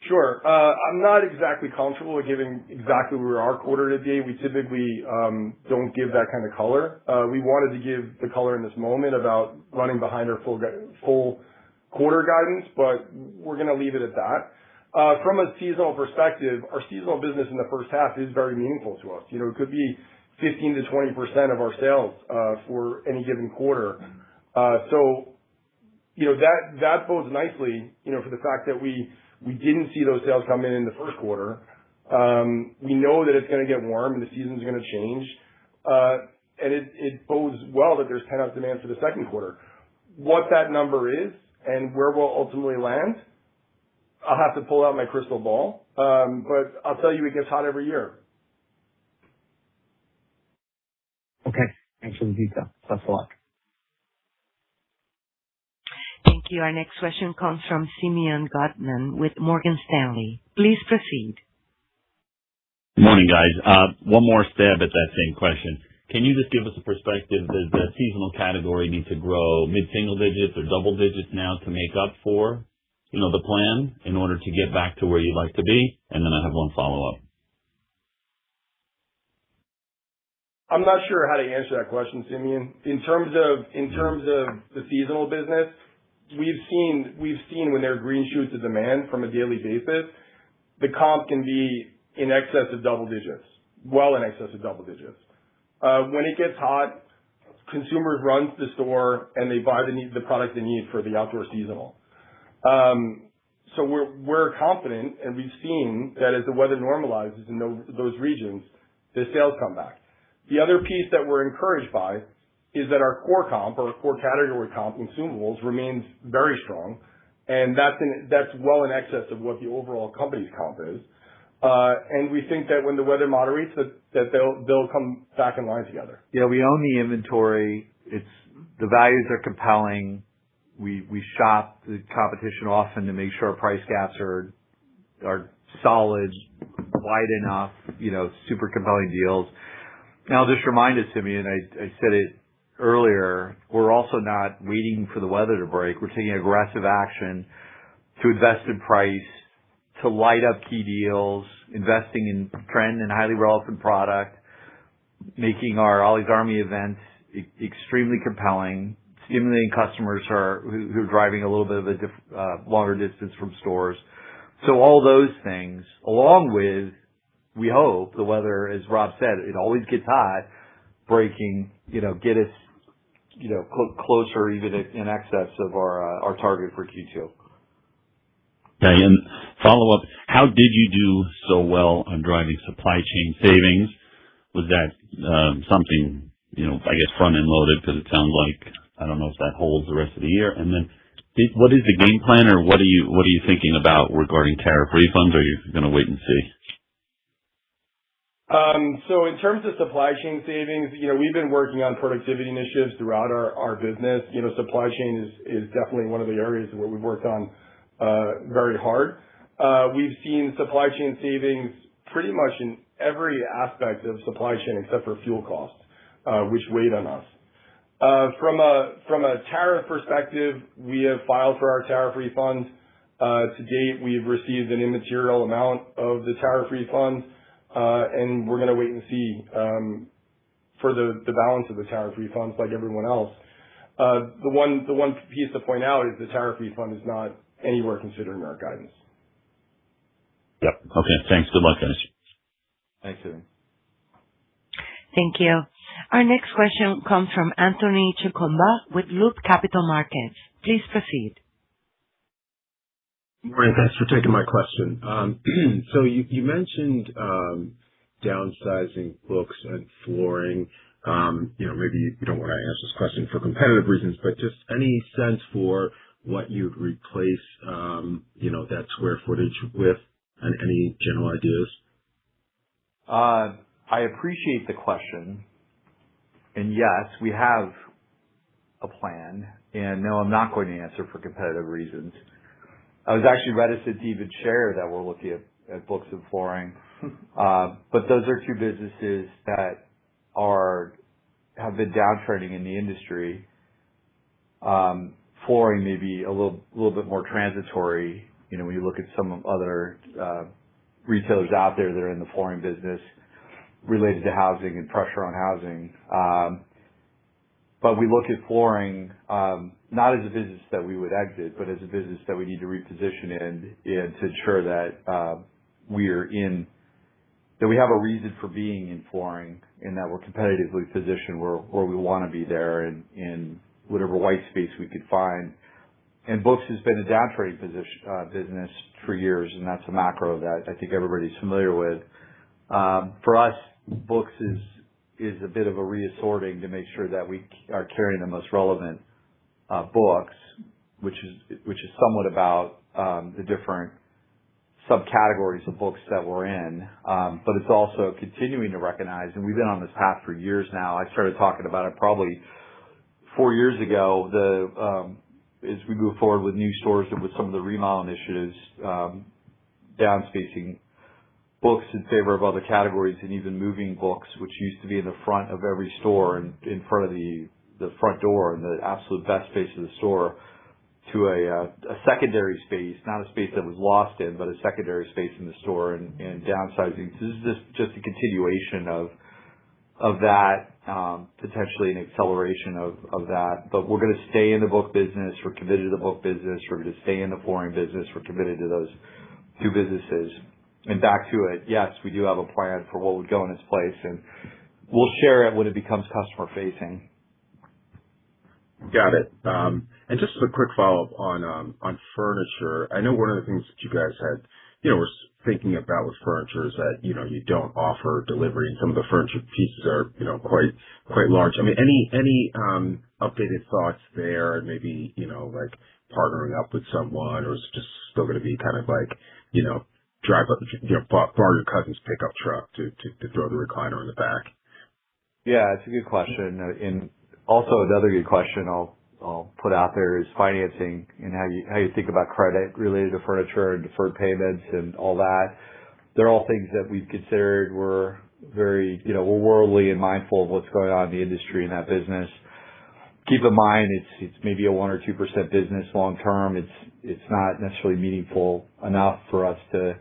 Sure. I'm not exactly comfortable with giving exactly where we are quarter to date. We typically don't give that kind of color. We wanted to give the color in this moment about running behind our full quarter guidance, but we're going to leave it at that. From a seasonal perspective, our seasonal business in the first half is very meaningful to us. It could be 15 to 20% of our sales for any given quarter. So that bodes nicely for the fact that we didn't see those sales come in the first quarter. We know that it's going to get warm and the season's going to change. And it bodes well that there's pent-up demand for the second quarter. What that number is and where we'll ultimately land, I'll have to pull out my crystal ball. But I'll tell you, it gets hot every year. Okay. Thanks for the detail. Best of luck. Thank you. Our next question comes from Simeon Gutman with Morgan Stanley. Please proceed. Good morning, guys. One more stab at that same question. Can you just give us a perspective? Does the seasonal category need to grow mid-single digits or double digits now to make up for, the plan in order to get back to where you'd like to be? And then I have one follow-up. I'm not sure how to answer that question, Simeon. In terms of the seasonal business, we've seen when there are green shoots of demand from a daily basis, the comp can be in excess of double digits, well in excess of double digits. When it gets hot, consumers run to the store and they buy the product they need for the outdoor seasonal. So we're confident, and we've seen that as the weather normalizes in those regions, the sales come back. The other piece that we're encouraged by is that our core comp, or core category comp, consumables, remains very strong, and that's well in excess of what the overall company's comp is. And we think that when the weather moderates, that they'll come back in line together. Yeah, we own the inventory. The values are compelling. We shop the competition often to make sure our price gaps are solid, wide enough, super compelling deals. And I'll just remind us, Simeon, I said it earlier, we're also not waiting for the weather to break. We're taking aggressive action to invest in price, to light up key deals, investing in trend and highly relevant product, making our Ollie's Army events extremely compelling, stimulating customers who are driving a little bit of a longer distance from stores. So all those things, along with, we hope, the weather, as Rob said, it always gets hot, breaking, get us, closer even in excess of our target for Q2. Okay, and follow up, how did you do so well on driving supply chain savings? Was that something, I guess front-end loaded, because it sounds like, I don't know if that holds the rest of the year. And then what is the game plan, or what are you thinking about regarding tariff refunds, or are you going to wait and see? So in terms of supply chain savings, we've been working on productivity initiatives throughout our business. Supply chain is definitely one of the areas where we've worked on very hard. We've seen supply chain savings pretty much in every aspect of supply chain except for fuel costs, which weighed on us. From a tariff perspective, we have filed for our tariff refunds. To date, we've received an immaterial amount of the tariff refunds, and we're going to wait and see for the balance of the tariff refunds like everyone else. The one piece to point out is the tariff refund is not anywhere considered in our guidance. Yep. Okay. Thanks. Good luck, guys. Thanks, Simeon. Thank you. Our next question comes from Anthony Chukumba with Loop Capital Markets. Please proceed. Morning. Thanks for taking my question. So you mentioned downsizing books and flooring. Maybe you don't want to answer this question for competitive reasons, but just any sense for what you'd replace, that square footage with, and any general ideas? I appreciate the question. And yes, we have a plan. And no, I'm not going to answer for competitive reasons. I was actually reticent to even share that we're looking at books and flooring. But those are two businesses that have been downtrending in the industry. Flooring may be a little bit more transitory, when you look at some other retailers out there that are in the flooring business related to housing and pressure on housing. But we look at flooring not as a business that we would exit, but as a business that we need to reposition in to ensure that that we have a reason for being in flooring, and that we're competitively positioned where we want to be there in whatever white space we could find. And books has been a downtrending business for years, and that's a macro that I think everybody's familiar with. For us, books is a bit of a reassorting to make sure that we are carrying the most relevant books, which is somewhat about the different subcategories of books that we're in. But it's also continuing to recognize, and we've been on this path for years now. I started talking about it probably 4 years ago. As we move forward with new stores and with some of the remodel initiatives, downspacing books in favor of other categories, and even moving books, which used to be in the front of every store and in front of the front door and the absolute best space of the store, to a secondary space, not a space that was lost in, but a secondary space in the store, and downsizing. So this is just a continuation of that, potentially an acceleration of that. But we're going to stay in the book business. We're committed to the book business. We're going to stay in the flooring business. We're committed to those two businesses. And back to it, yes, we do have a plan for what would go in its place, and we'll share it when it becomes customer facing. Got it. And just a quick follow-up on furniture. I know one of the things that you guys had, were thinking about with furniture is that, you don't offer delivery, and some of the furniture pieces are, quite large. I mean, any updated thoughts there, and maybe, like partnering up with someone, or is it just still going to be kind of like, drive up, borrow your cousin's pickup truck to throw the recliner in the back? Yeah, it's a good question. And also another good question, I'll I'll put out there is financing and how you think about credit related to furniture and deferred payments and all that. They're all things that we've considered. We're very, we're worldly and mindful of what's going on in the industry in that business. Keep in mind, it's maybe a 1 or 2% business long term. It's not necessarily meaningful enough for us to,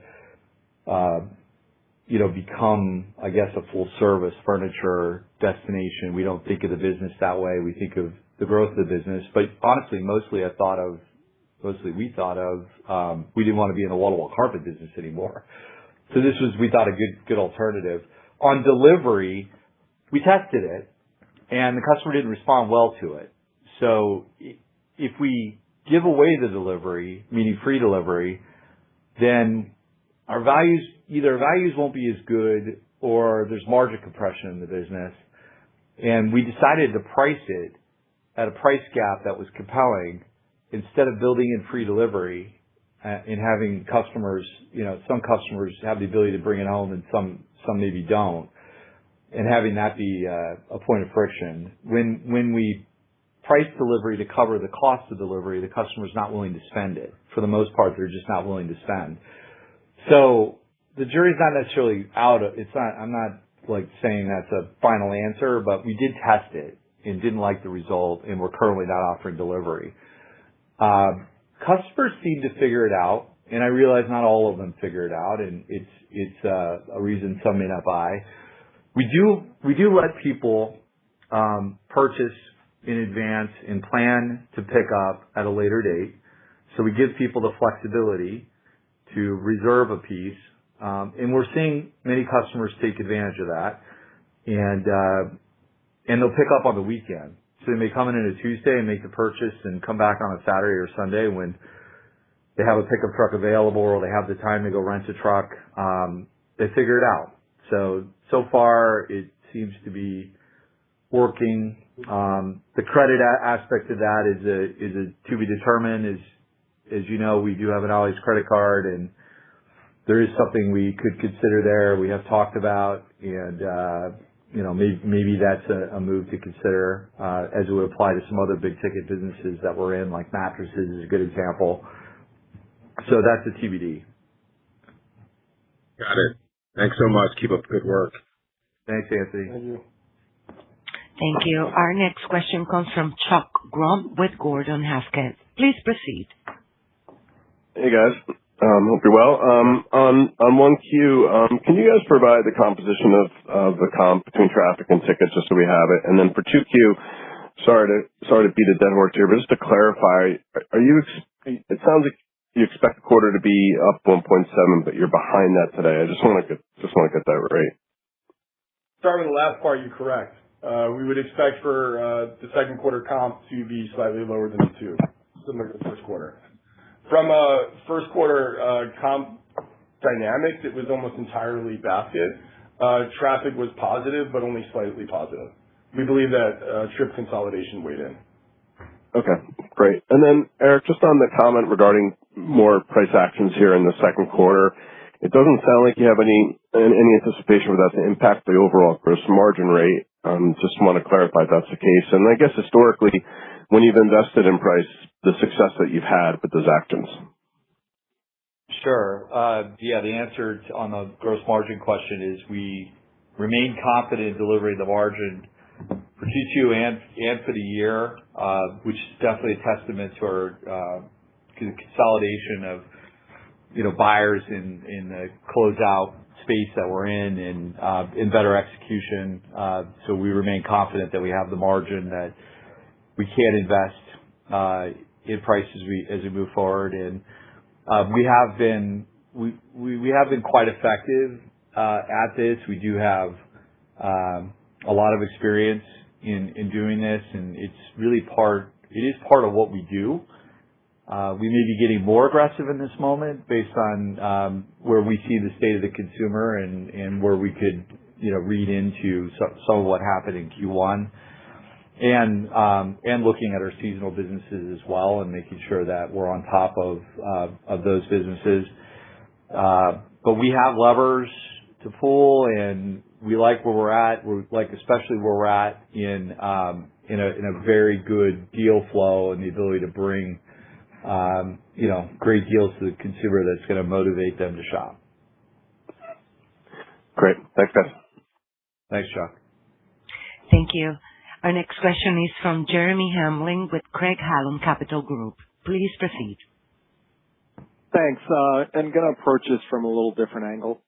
become, I guess, a full service furniture destination. We don't think of the business that way. We think of the growth of the business. But honestly, mostly we thought of, we didn't want to be in the wall-to-wall carpet business anymore. So this was, we thought, a good alternative. On delivery, we tested it, and the customer didn't respond well to it. So if we give away the delivery, meaning free delivery, then our values won't be as good, or there's margin compression in the business. And we decided to price it at a price gap that was compelling instead of building in free delivery and having customers, some customers have the ability to bring it home and some maybe don't, and having that be a point of friction. When we price delivery to cover the cost of delivery, the customer's not willing to spend it. For the most part, they're just not willing to spend. So the jury's not necessarily out. I'm not saying that's a final answer, but we did test it and didn't like the result, and we're currently not offering delivery. Customers seem to figure it out, and I realize not all of them figure it out, and it's a reason some may not buy. We do let people purchase in advance and plan to pick up at a later date. So we give people the flexibility to reserve a piece, and we're seeing many customers take advantage of that, and they'll pick up on the weekend. So they may come in on a Tuesday and make the purchase and come back on a Saturday or Sunday when they have a pickup truck available or they have the time to go rent a truck. They figure it out. So far it seems to be working. The credit aspect of that is to be determined. As you know, we do have an Ollie's credit card, and there is something we could consider there. We have talked about, and maybe that's a move to consider as it would apply to some other big ticket businesses that we're in, like mattresses is a good example. So that's a TBD. Got it. Thanks so much. Keep up the good work. Thanks, Anthony. Thank you. Thank you. Our next question comes from Chuck Grom with Gordon Haskett. Please proceed. Hey, guys. Hope you're well. On 1Q, can you guys provide the composition of the comp between traffic and tickets just so we have it? And then for 2Q, sorry to beat a dead horse here, but just to clarify, it sounds like you expect the quarter to be up 1.7, but you're behind that today. I just want to get that right. Starting with the last part, you're correct. We would expect for the second quarter comp to be slightly lower than the 2, similar to the first quarter. From a first quarter comp dynamics, it was almost entirely basket. Traffic was positive, but only slightly positive. We believe that trip consolidation weighed in. Okay, great. And then, Eric, just on the comment regarding more price actions here in the second quarter, it doesn't sound like you have any anticipation for that to impact the overall gross margin rate. Just want to clarify if that's the case. And I guess historically, when you've invested in price, the success that you've had with those actions. Sure. The answer on the gross margin question is we remain confident in delivering the margin for Q2 and for the year, which is definitely a testament to our consolidation of buyers in the closeout space that we're in and in better execution. So we remain confident that we have the margin that we can invest in price as we move forward, and we have been quite effective at this. We do have a lot of experience in doing this, and it is part of what we do. We may be getting more aggressive in this moment based on where we see the state of the consumer and where we could read into some of what happened in Q1. And looking at our seasonal businesses as well and making sure that we're on top of those businesses. But we have levers to pull, and we like where we're at. We like especially where we're at in in a very good deal flow and the ability to bring, great deals to the consumer that's going to motivate them to shop. Great. Thanks, guys. Thanks, Chuck. Thank you. Our next question is from Jeremy Hamling with Craig-Hallum Capital Group. Please proceed. Thanks. I'm going to approach this from a little different angle.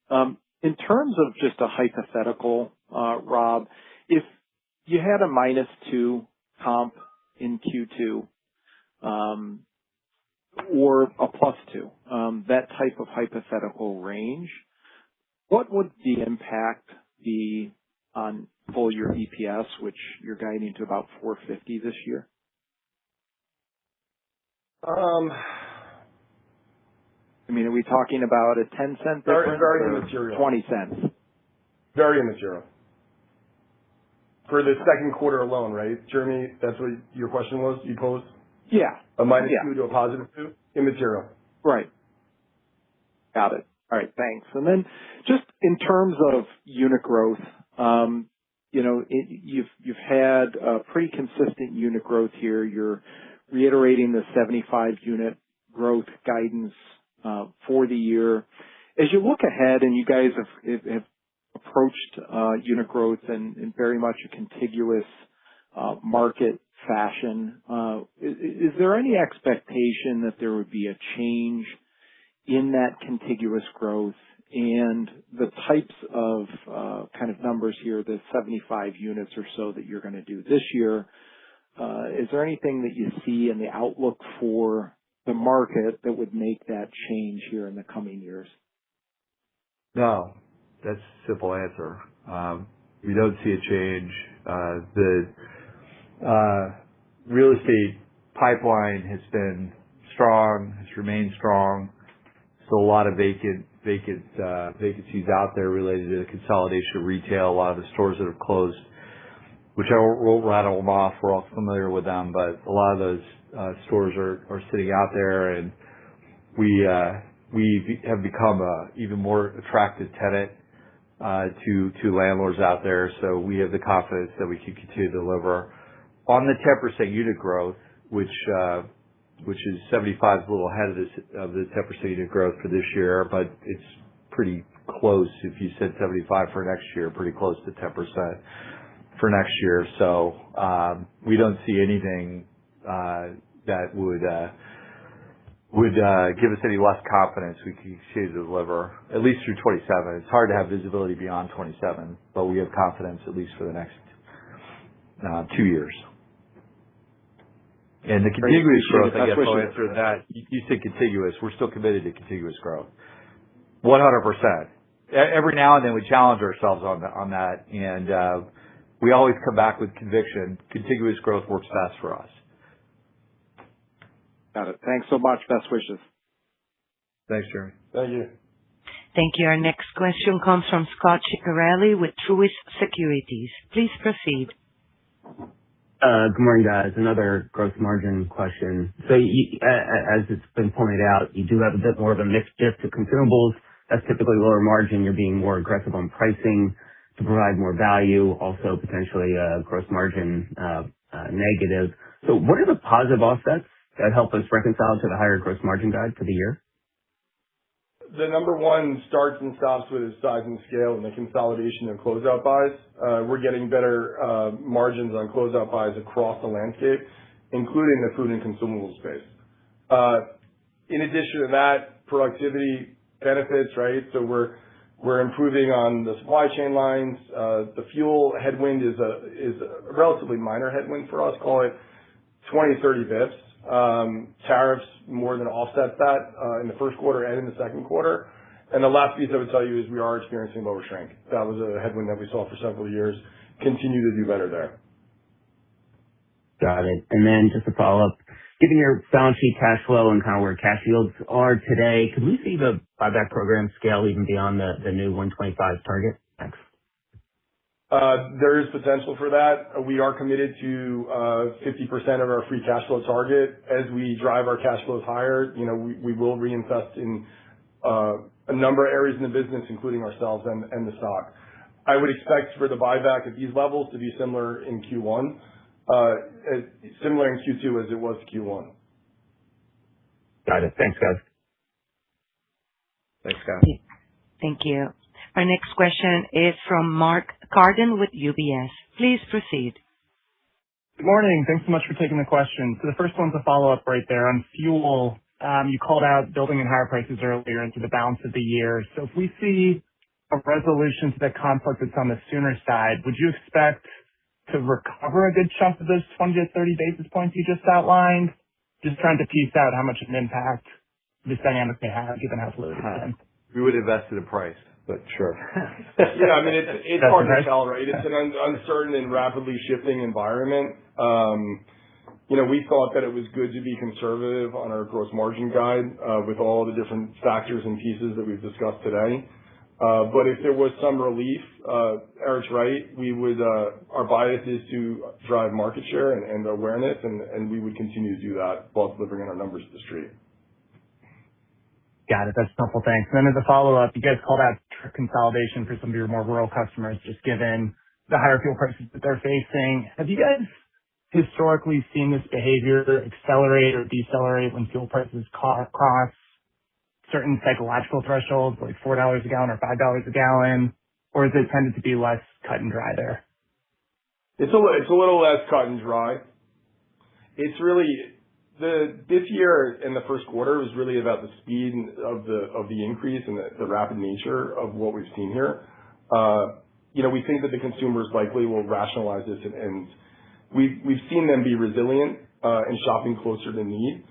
In terms of just a hypothetical, Rob, if you had a -2 comp in Q2 or a +2, that type of hypothetical range, what would the impact be on full year EPS, which you're guiding to about $4.50 this year? Are we talking about a 10-cent difference? Very immaterial. 20 cents? Very immaterial. For the second quarter alone, right? Jeremy, that's what your question was, you posed? Yeah. A -2 to a +2? Immaterial. Right. Got it. All right, thanks. And then just in terms of unit growth, you've had a pretty consistent unit growth here. You're reiterating the 75 unit growth guidance for the year. As you look ahead, and you guys have approached unit growth in very much a contiguous market fashion, is there any expectation that there would be a change in that contiguous growth and the types of kind of numbers here, the 75 units or so that you're going to do this year? Is there anything that you see in the outlook for the market that would make that change here in the coming years? No, that's a simple answer. We don't see a change. The real estate pipeline has been strong, has remained strong. Still a lot of vacancies out there related to the consolidation of retail. A lot of the stores that have closed, which I won't rattle them off. We're all familiar with them, but a lot of those stores are sitting out there, and we have become a even more attractive tenant to landlords out there. So we have the confidence that we can continue to deliver on the 10% unit growth, which is 75 is a little ahead of the 10% unit growth for this year, but it's pretty close. If you said 75 for next year, pretty close to 10% for next year. So we don't see anything that would give us any less confidence we can continue to deliver at least through 27. It's hard to have visibility beyond 27, but we have confidence at least for the next 2 years. And the contiguous growth, I guess I'll answer that. You said contiguous. We're still committed to contiguous growth. 100%. Every now and then we challenge ourselves on that, and we always come back with conviction. Contiguous growth works best for us. Got it. Thanks so much. Best wishes. Thanks, Jeremy. Thank you. Thank you. Our next question comes from Scott Ciccarelli with Truist Securities. Please proceed. Good morning, guys. Another gross margin question. So as it's been pointed out, you do have a bit more of a mixed shift to consumables. That's typically lower margin. You're being more aggressive on pricing to provide more value, also potentially gross margin negative. So what are the positive offsets that help us reconcile to the higher gross margin guide for the year? The number one starts and stops with is size and scale and the consolidation of closeout buys. We're getting better margins on closeout buys across the landscape, including the food and consumable space. In addition to that, productivity benefits, right? So we're improving on the supply chain lines. The fuel headwind is a relatively minor headwind for us, call it 20, 30 bips. Tariffs more than offset that in the first quarter and in the second quarter. And the last piece I would tell you is we are experiencing lower shrink. That was a headwind that we saw for several years. Continue to do better there. Got it. And then just to follow up, given your balance sheet cash flow and kind of where cash yields are today, could we see the buyback program scale even beyond the new 125 target? Thanks. There is potential for that. We are committed to 50% of our free cash flow target. As we drive our cash flows higher, we will reinvest in a number of areas in the business, including ourselves and the stock. I would expect for the buyback at these levels to be similar in Q1. similar in Q2 as it was Q1. Got it. Thanks, guys. Thanks, Scott. Thank you. Our next question is from Mark Carden with UBS. Please proceed. Good morning. Thanks so much for taking the question. So the first one's a follow-up right there on fuel. You called out building in higher prices earlier into the balance of the year. So if we see a resolution to the conflict that's on the sooner side, would you expect to recover a good chunk of those 20 to 30 basis points you just outlined? Just trying to piece out how much of an impact this dynamic may have, given how fluid it's been. We would invest in a price, but sure. Yeah, I mean, it's hard to tell, right? It's an uncertain and rapidly shifting environment. We thought that it was good to be conservative on our gross margin guide with all the different factors and pieces that we've discussed today. But if there was some relief, Eric's right. Our bias is to drive market share and awareness, and we would continue to do that while delivering on our numbers to the street. Got it. That's helpful. Thanks. And then as a follow-up, you guys called out consolidation for some of your more rural customers, just given the higher fuel prices that they're facing. Have you guys historically seen this behavior accelerate or decelerate when fuel prices cross certain psychological thresholds, like $4 a gallon or $5 a gallon, or has it tended to be less cut and dry there? It's a little less cut and dry. It's really this year in the first quarter was really about the speed of the increase and the rapid nature of what we've seen here. We think that the consumers likely will rationalize this, and we've seen them be resilient and shopping closer to need.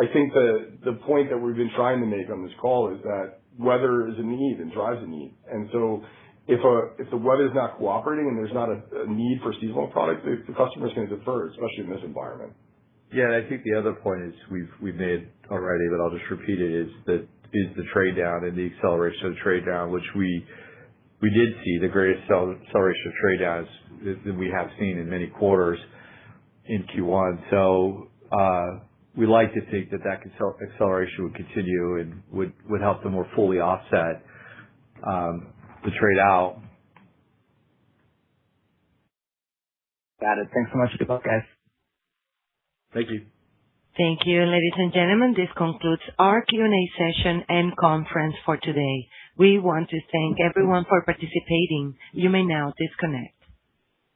I think the point that we've been trying to make on this call is that weather is a need and drives a need. And so if the weather is not cooperating and there's not a need for seasonal products, the customer is going to defer, especially in this environment. Yeah, and I think the other point is we've made already, but I'll just repeat it, is the trade down and the acceleration of the trade down, which we did see the greatest acceleration of trade downs that we have seen in many quarters in Q1. So we like to think that acceleration would continue and would help to more fully offset the trade out. Got it. Thanks so much. Good luck, guys. Thank you. Thank you, ladies and gentlemen. This concludes our Q&A session and conference for today. We want to thank everyone for participating. You may now disconnect.